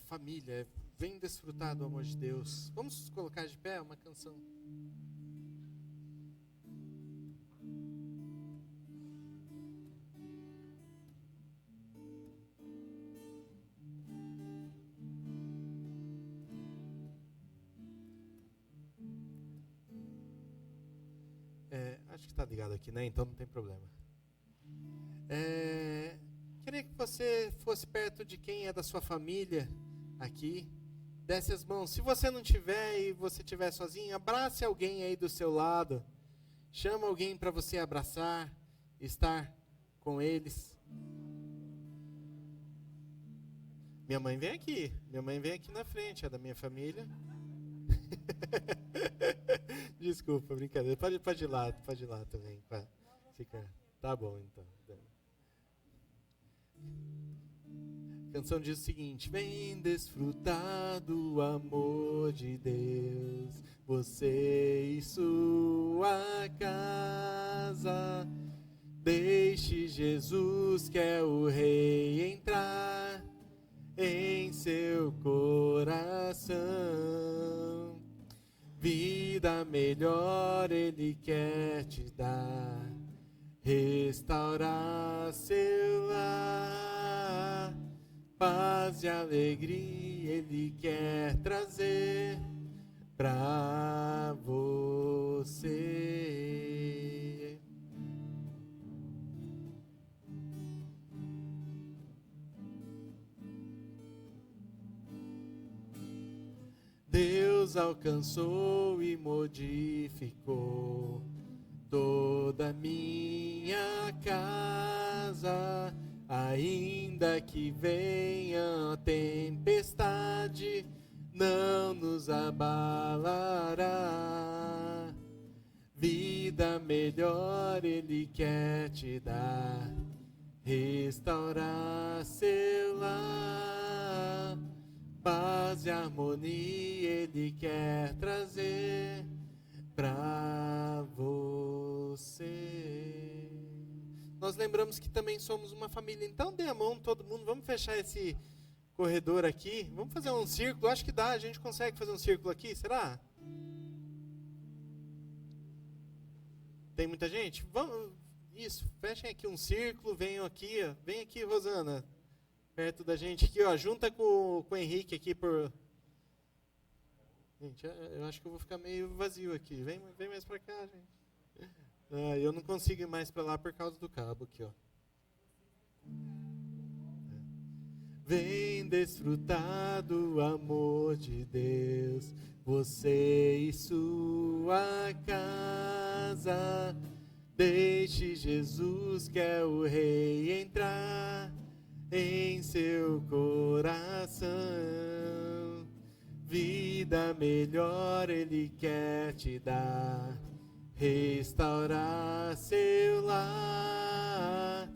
Família, vem desfrutar do amor de Deus. Vamos colocar de pé uma canção. Acho que está ligado aqui, né? Então não tem problema. Queria que você fosse perto de quem é da sua família aqui. Desce as mãos. Se você não tiver e você estiver sozinho, abrace alguém aí do seu lado. Chama alguém para você abraçar, estar com eles. Minha mãe vem aqui. Minha mãe vem aqui na frente, é da minha família. Desculpa, brincadeira. Pode ir lá também. Fica. Tá bom, então. A canção diz o seguinte: vem desfrutar do amor de Deus, você e sua casa. Deixe Jesus, que é o Rei, entrar em seu coração. Vida melhor Ele quer te dar, restaurar seu lar. Paz e alegria Ele quer trazer pra você. Deus alcançou e modificou toda a minha casa. Ainda que venha a tempestade, não nos abalará. Vida melhor Ele quer te dar, restaurar seu lar. Paz e harmonia Ele quer trazer pra você. Nós lembramos que também somos uma família, então dê a mão todo mundo, vamos fechar esse corredor aqui, vamos fazer um círculo, acho que dá, a gente consegue fazer um círculo aqui, será? Tem muita gente? Vamos, Isso, fechem aqui um círculo, venham aqui, ó. Vem aqui, Rosana, perto da gente aqui, ó. Junta com o Henrique aqui por... Gente, eu acho que eu vou ficar meio vazio aqui. Vem mais pra cá, gente. Eu não consigo ir mais pra lá por causa do cabo aqui, ó. Vem desfrutar do amor de Deus, você e sua casa. Deixe Jesus, que é o Rei, entrar em seu coração. Vida melhor Ele quer te dar, restaurar seu lar.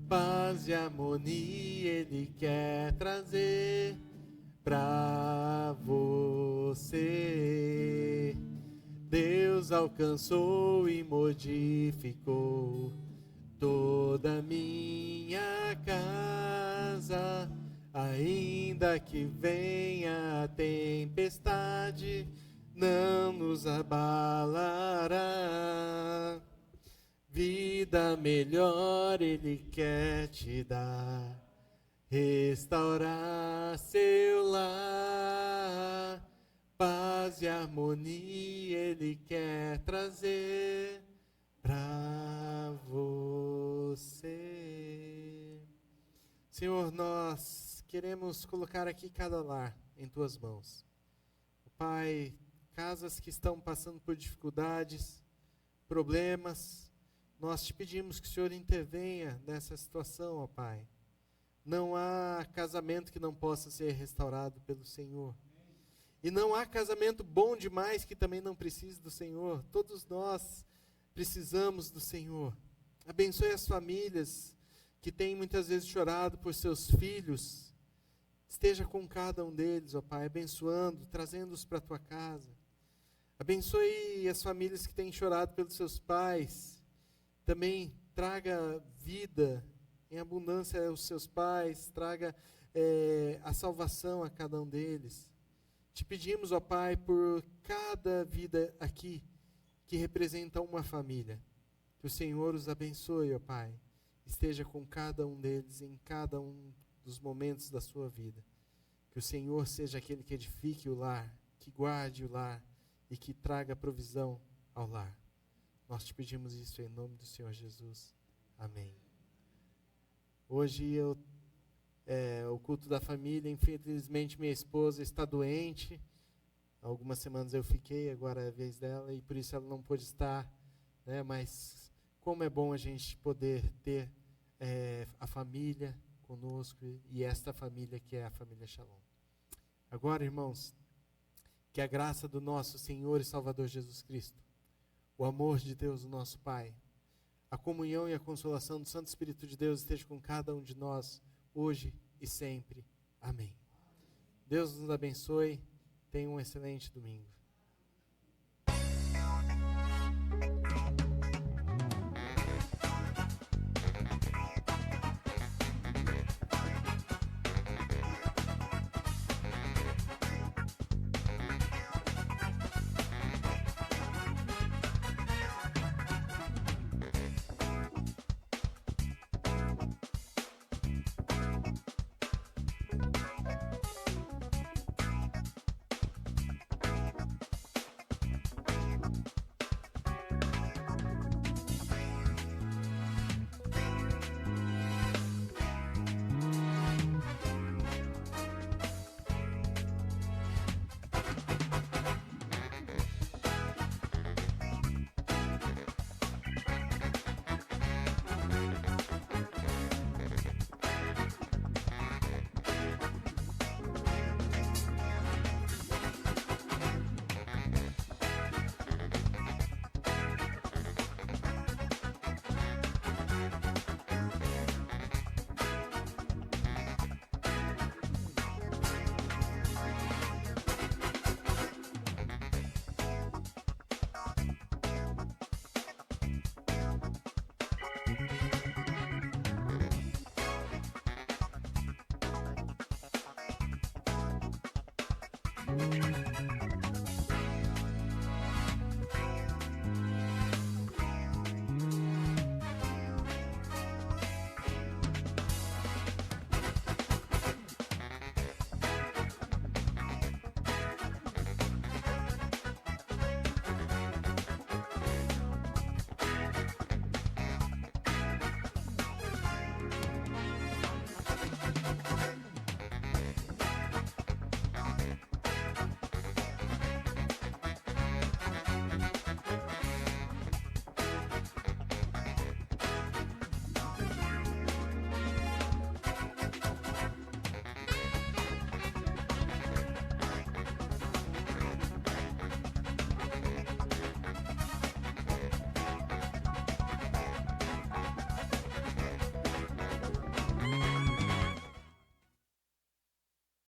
Paz e harmonia Ele quer trazer pra você. Deus alcançou e modificou toda a minha casa. Ainda que venha a tempestade, não nos abalará. Vida melhor Ele quer te dar, restaurar seu lar. Paz e harmonia Ele quer trazer pra você. Senhor, nós queremos colocar aqui cada lar em Tuas mãos. Pai, casas que estão passando por dificuldades, problemas, nós te pedimos que o Senhor intervenha nessa situação, ó Pai. Não há casamento que não possa ser restaurado pelo Senhor. E não há casamento bom demais que também não precise do Senhor. Todos nós precisamos do Senhor. Abençoe as famílias que têm muitas vezes chorado por seus filhos. Esteja com cada um deles, ó Pai, abençoando, trazendo-os para a Tua casa. Abençoe as famílias que têm chorado pelos seus pais. Também traga vida em abundância aos seus pais, traga a salvação a cada um deles. Te pedimos, ó Pai, por cada vida aqui que representa uma família. Que o Senhor os abençoe, ó Pai. Esteja com cada um deles em cada um dos momentos da sua vida. Que o Senhor seja aquele que edifique o lar, que guarde o lar e que traga provisão ao lar. Nós te pedimos isso em nome do Senhor Jesus. Amém. Hoje o culto da família, infelizmente minha esposa está doente. Algumas semanas eu fiquei, agora é a vez dela, e por isso ela não pôde estar, né? Mas como é bom a gente poder ter a família conosco, e esta família que é a família Shalom. Agora, irmãos, que a graça do nosso Senhor e Salvador Jesus Cristo, o amor de Deus, o nosso Pai, a comunhão e a consolação do Santo Espírito de Deus esteja com cada um de nós, hoje e sempre. Amém. Deus nos abençoe. Tenha um excelente domingo. Música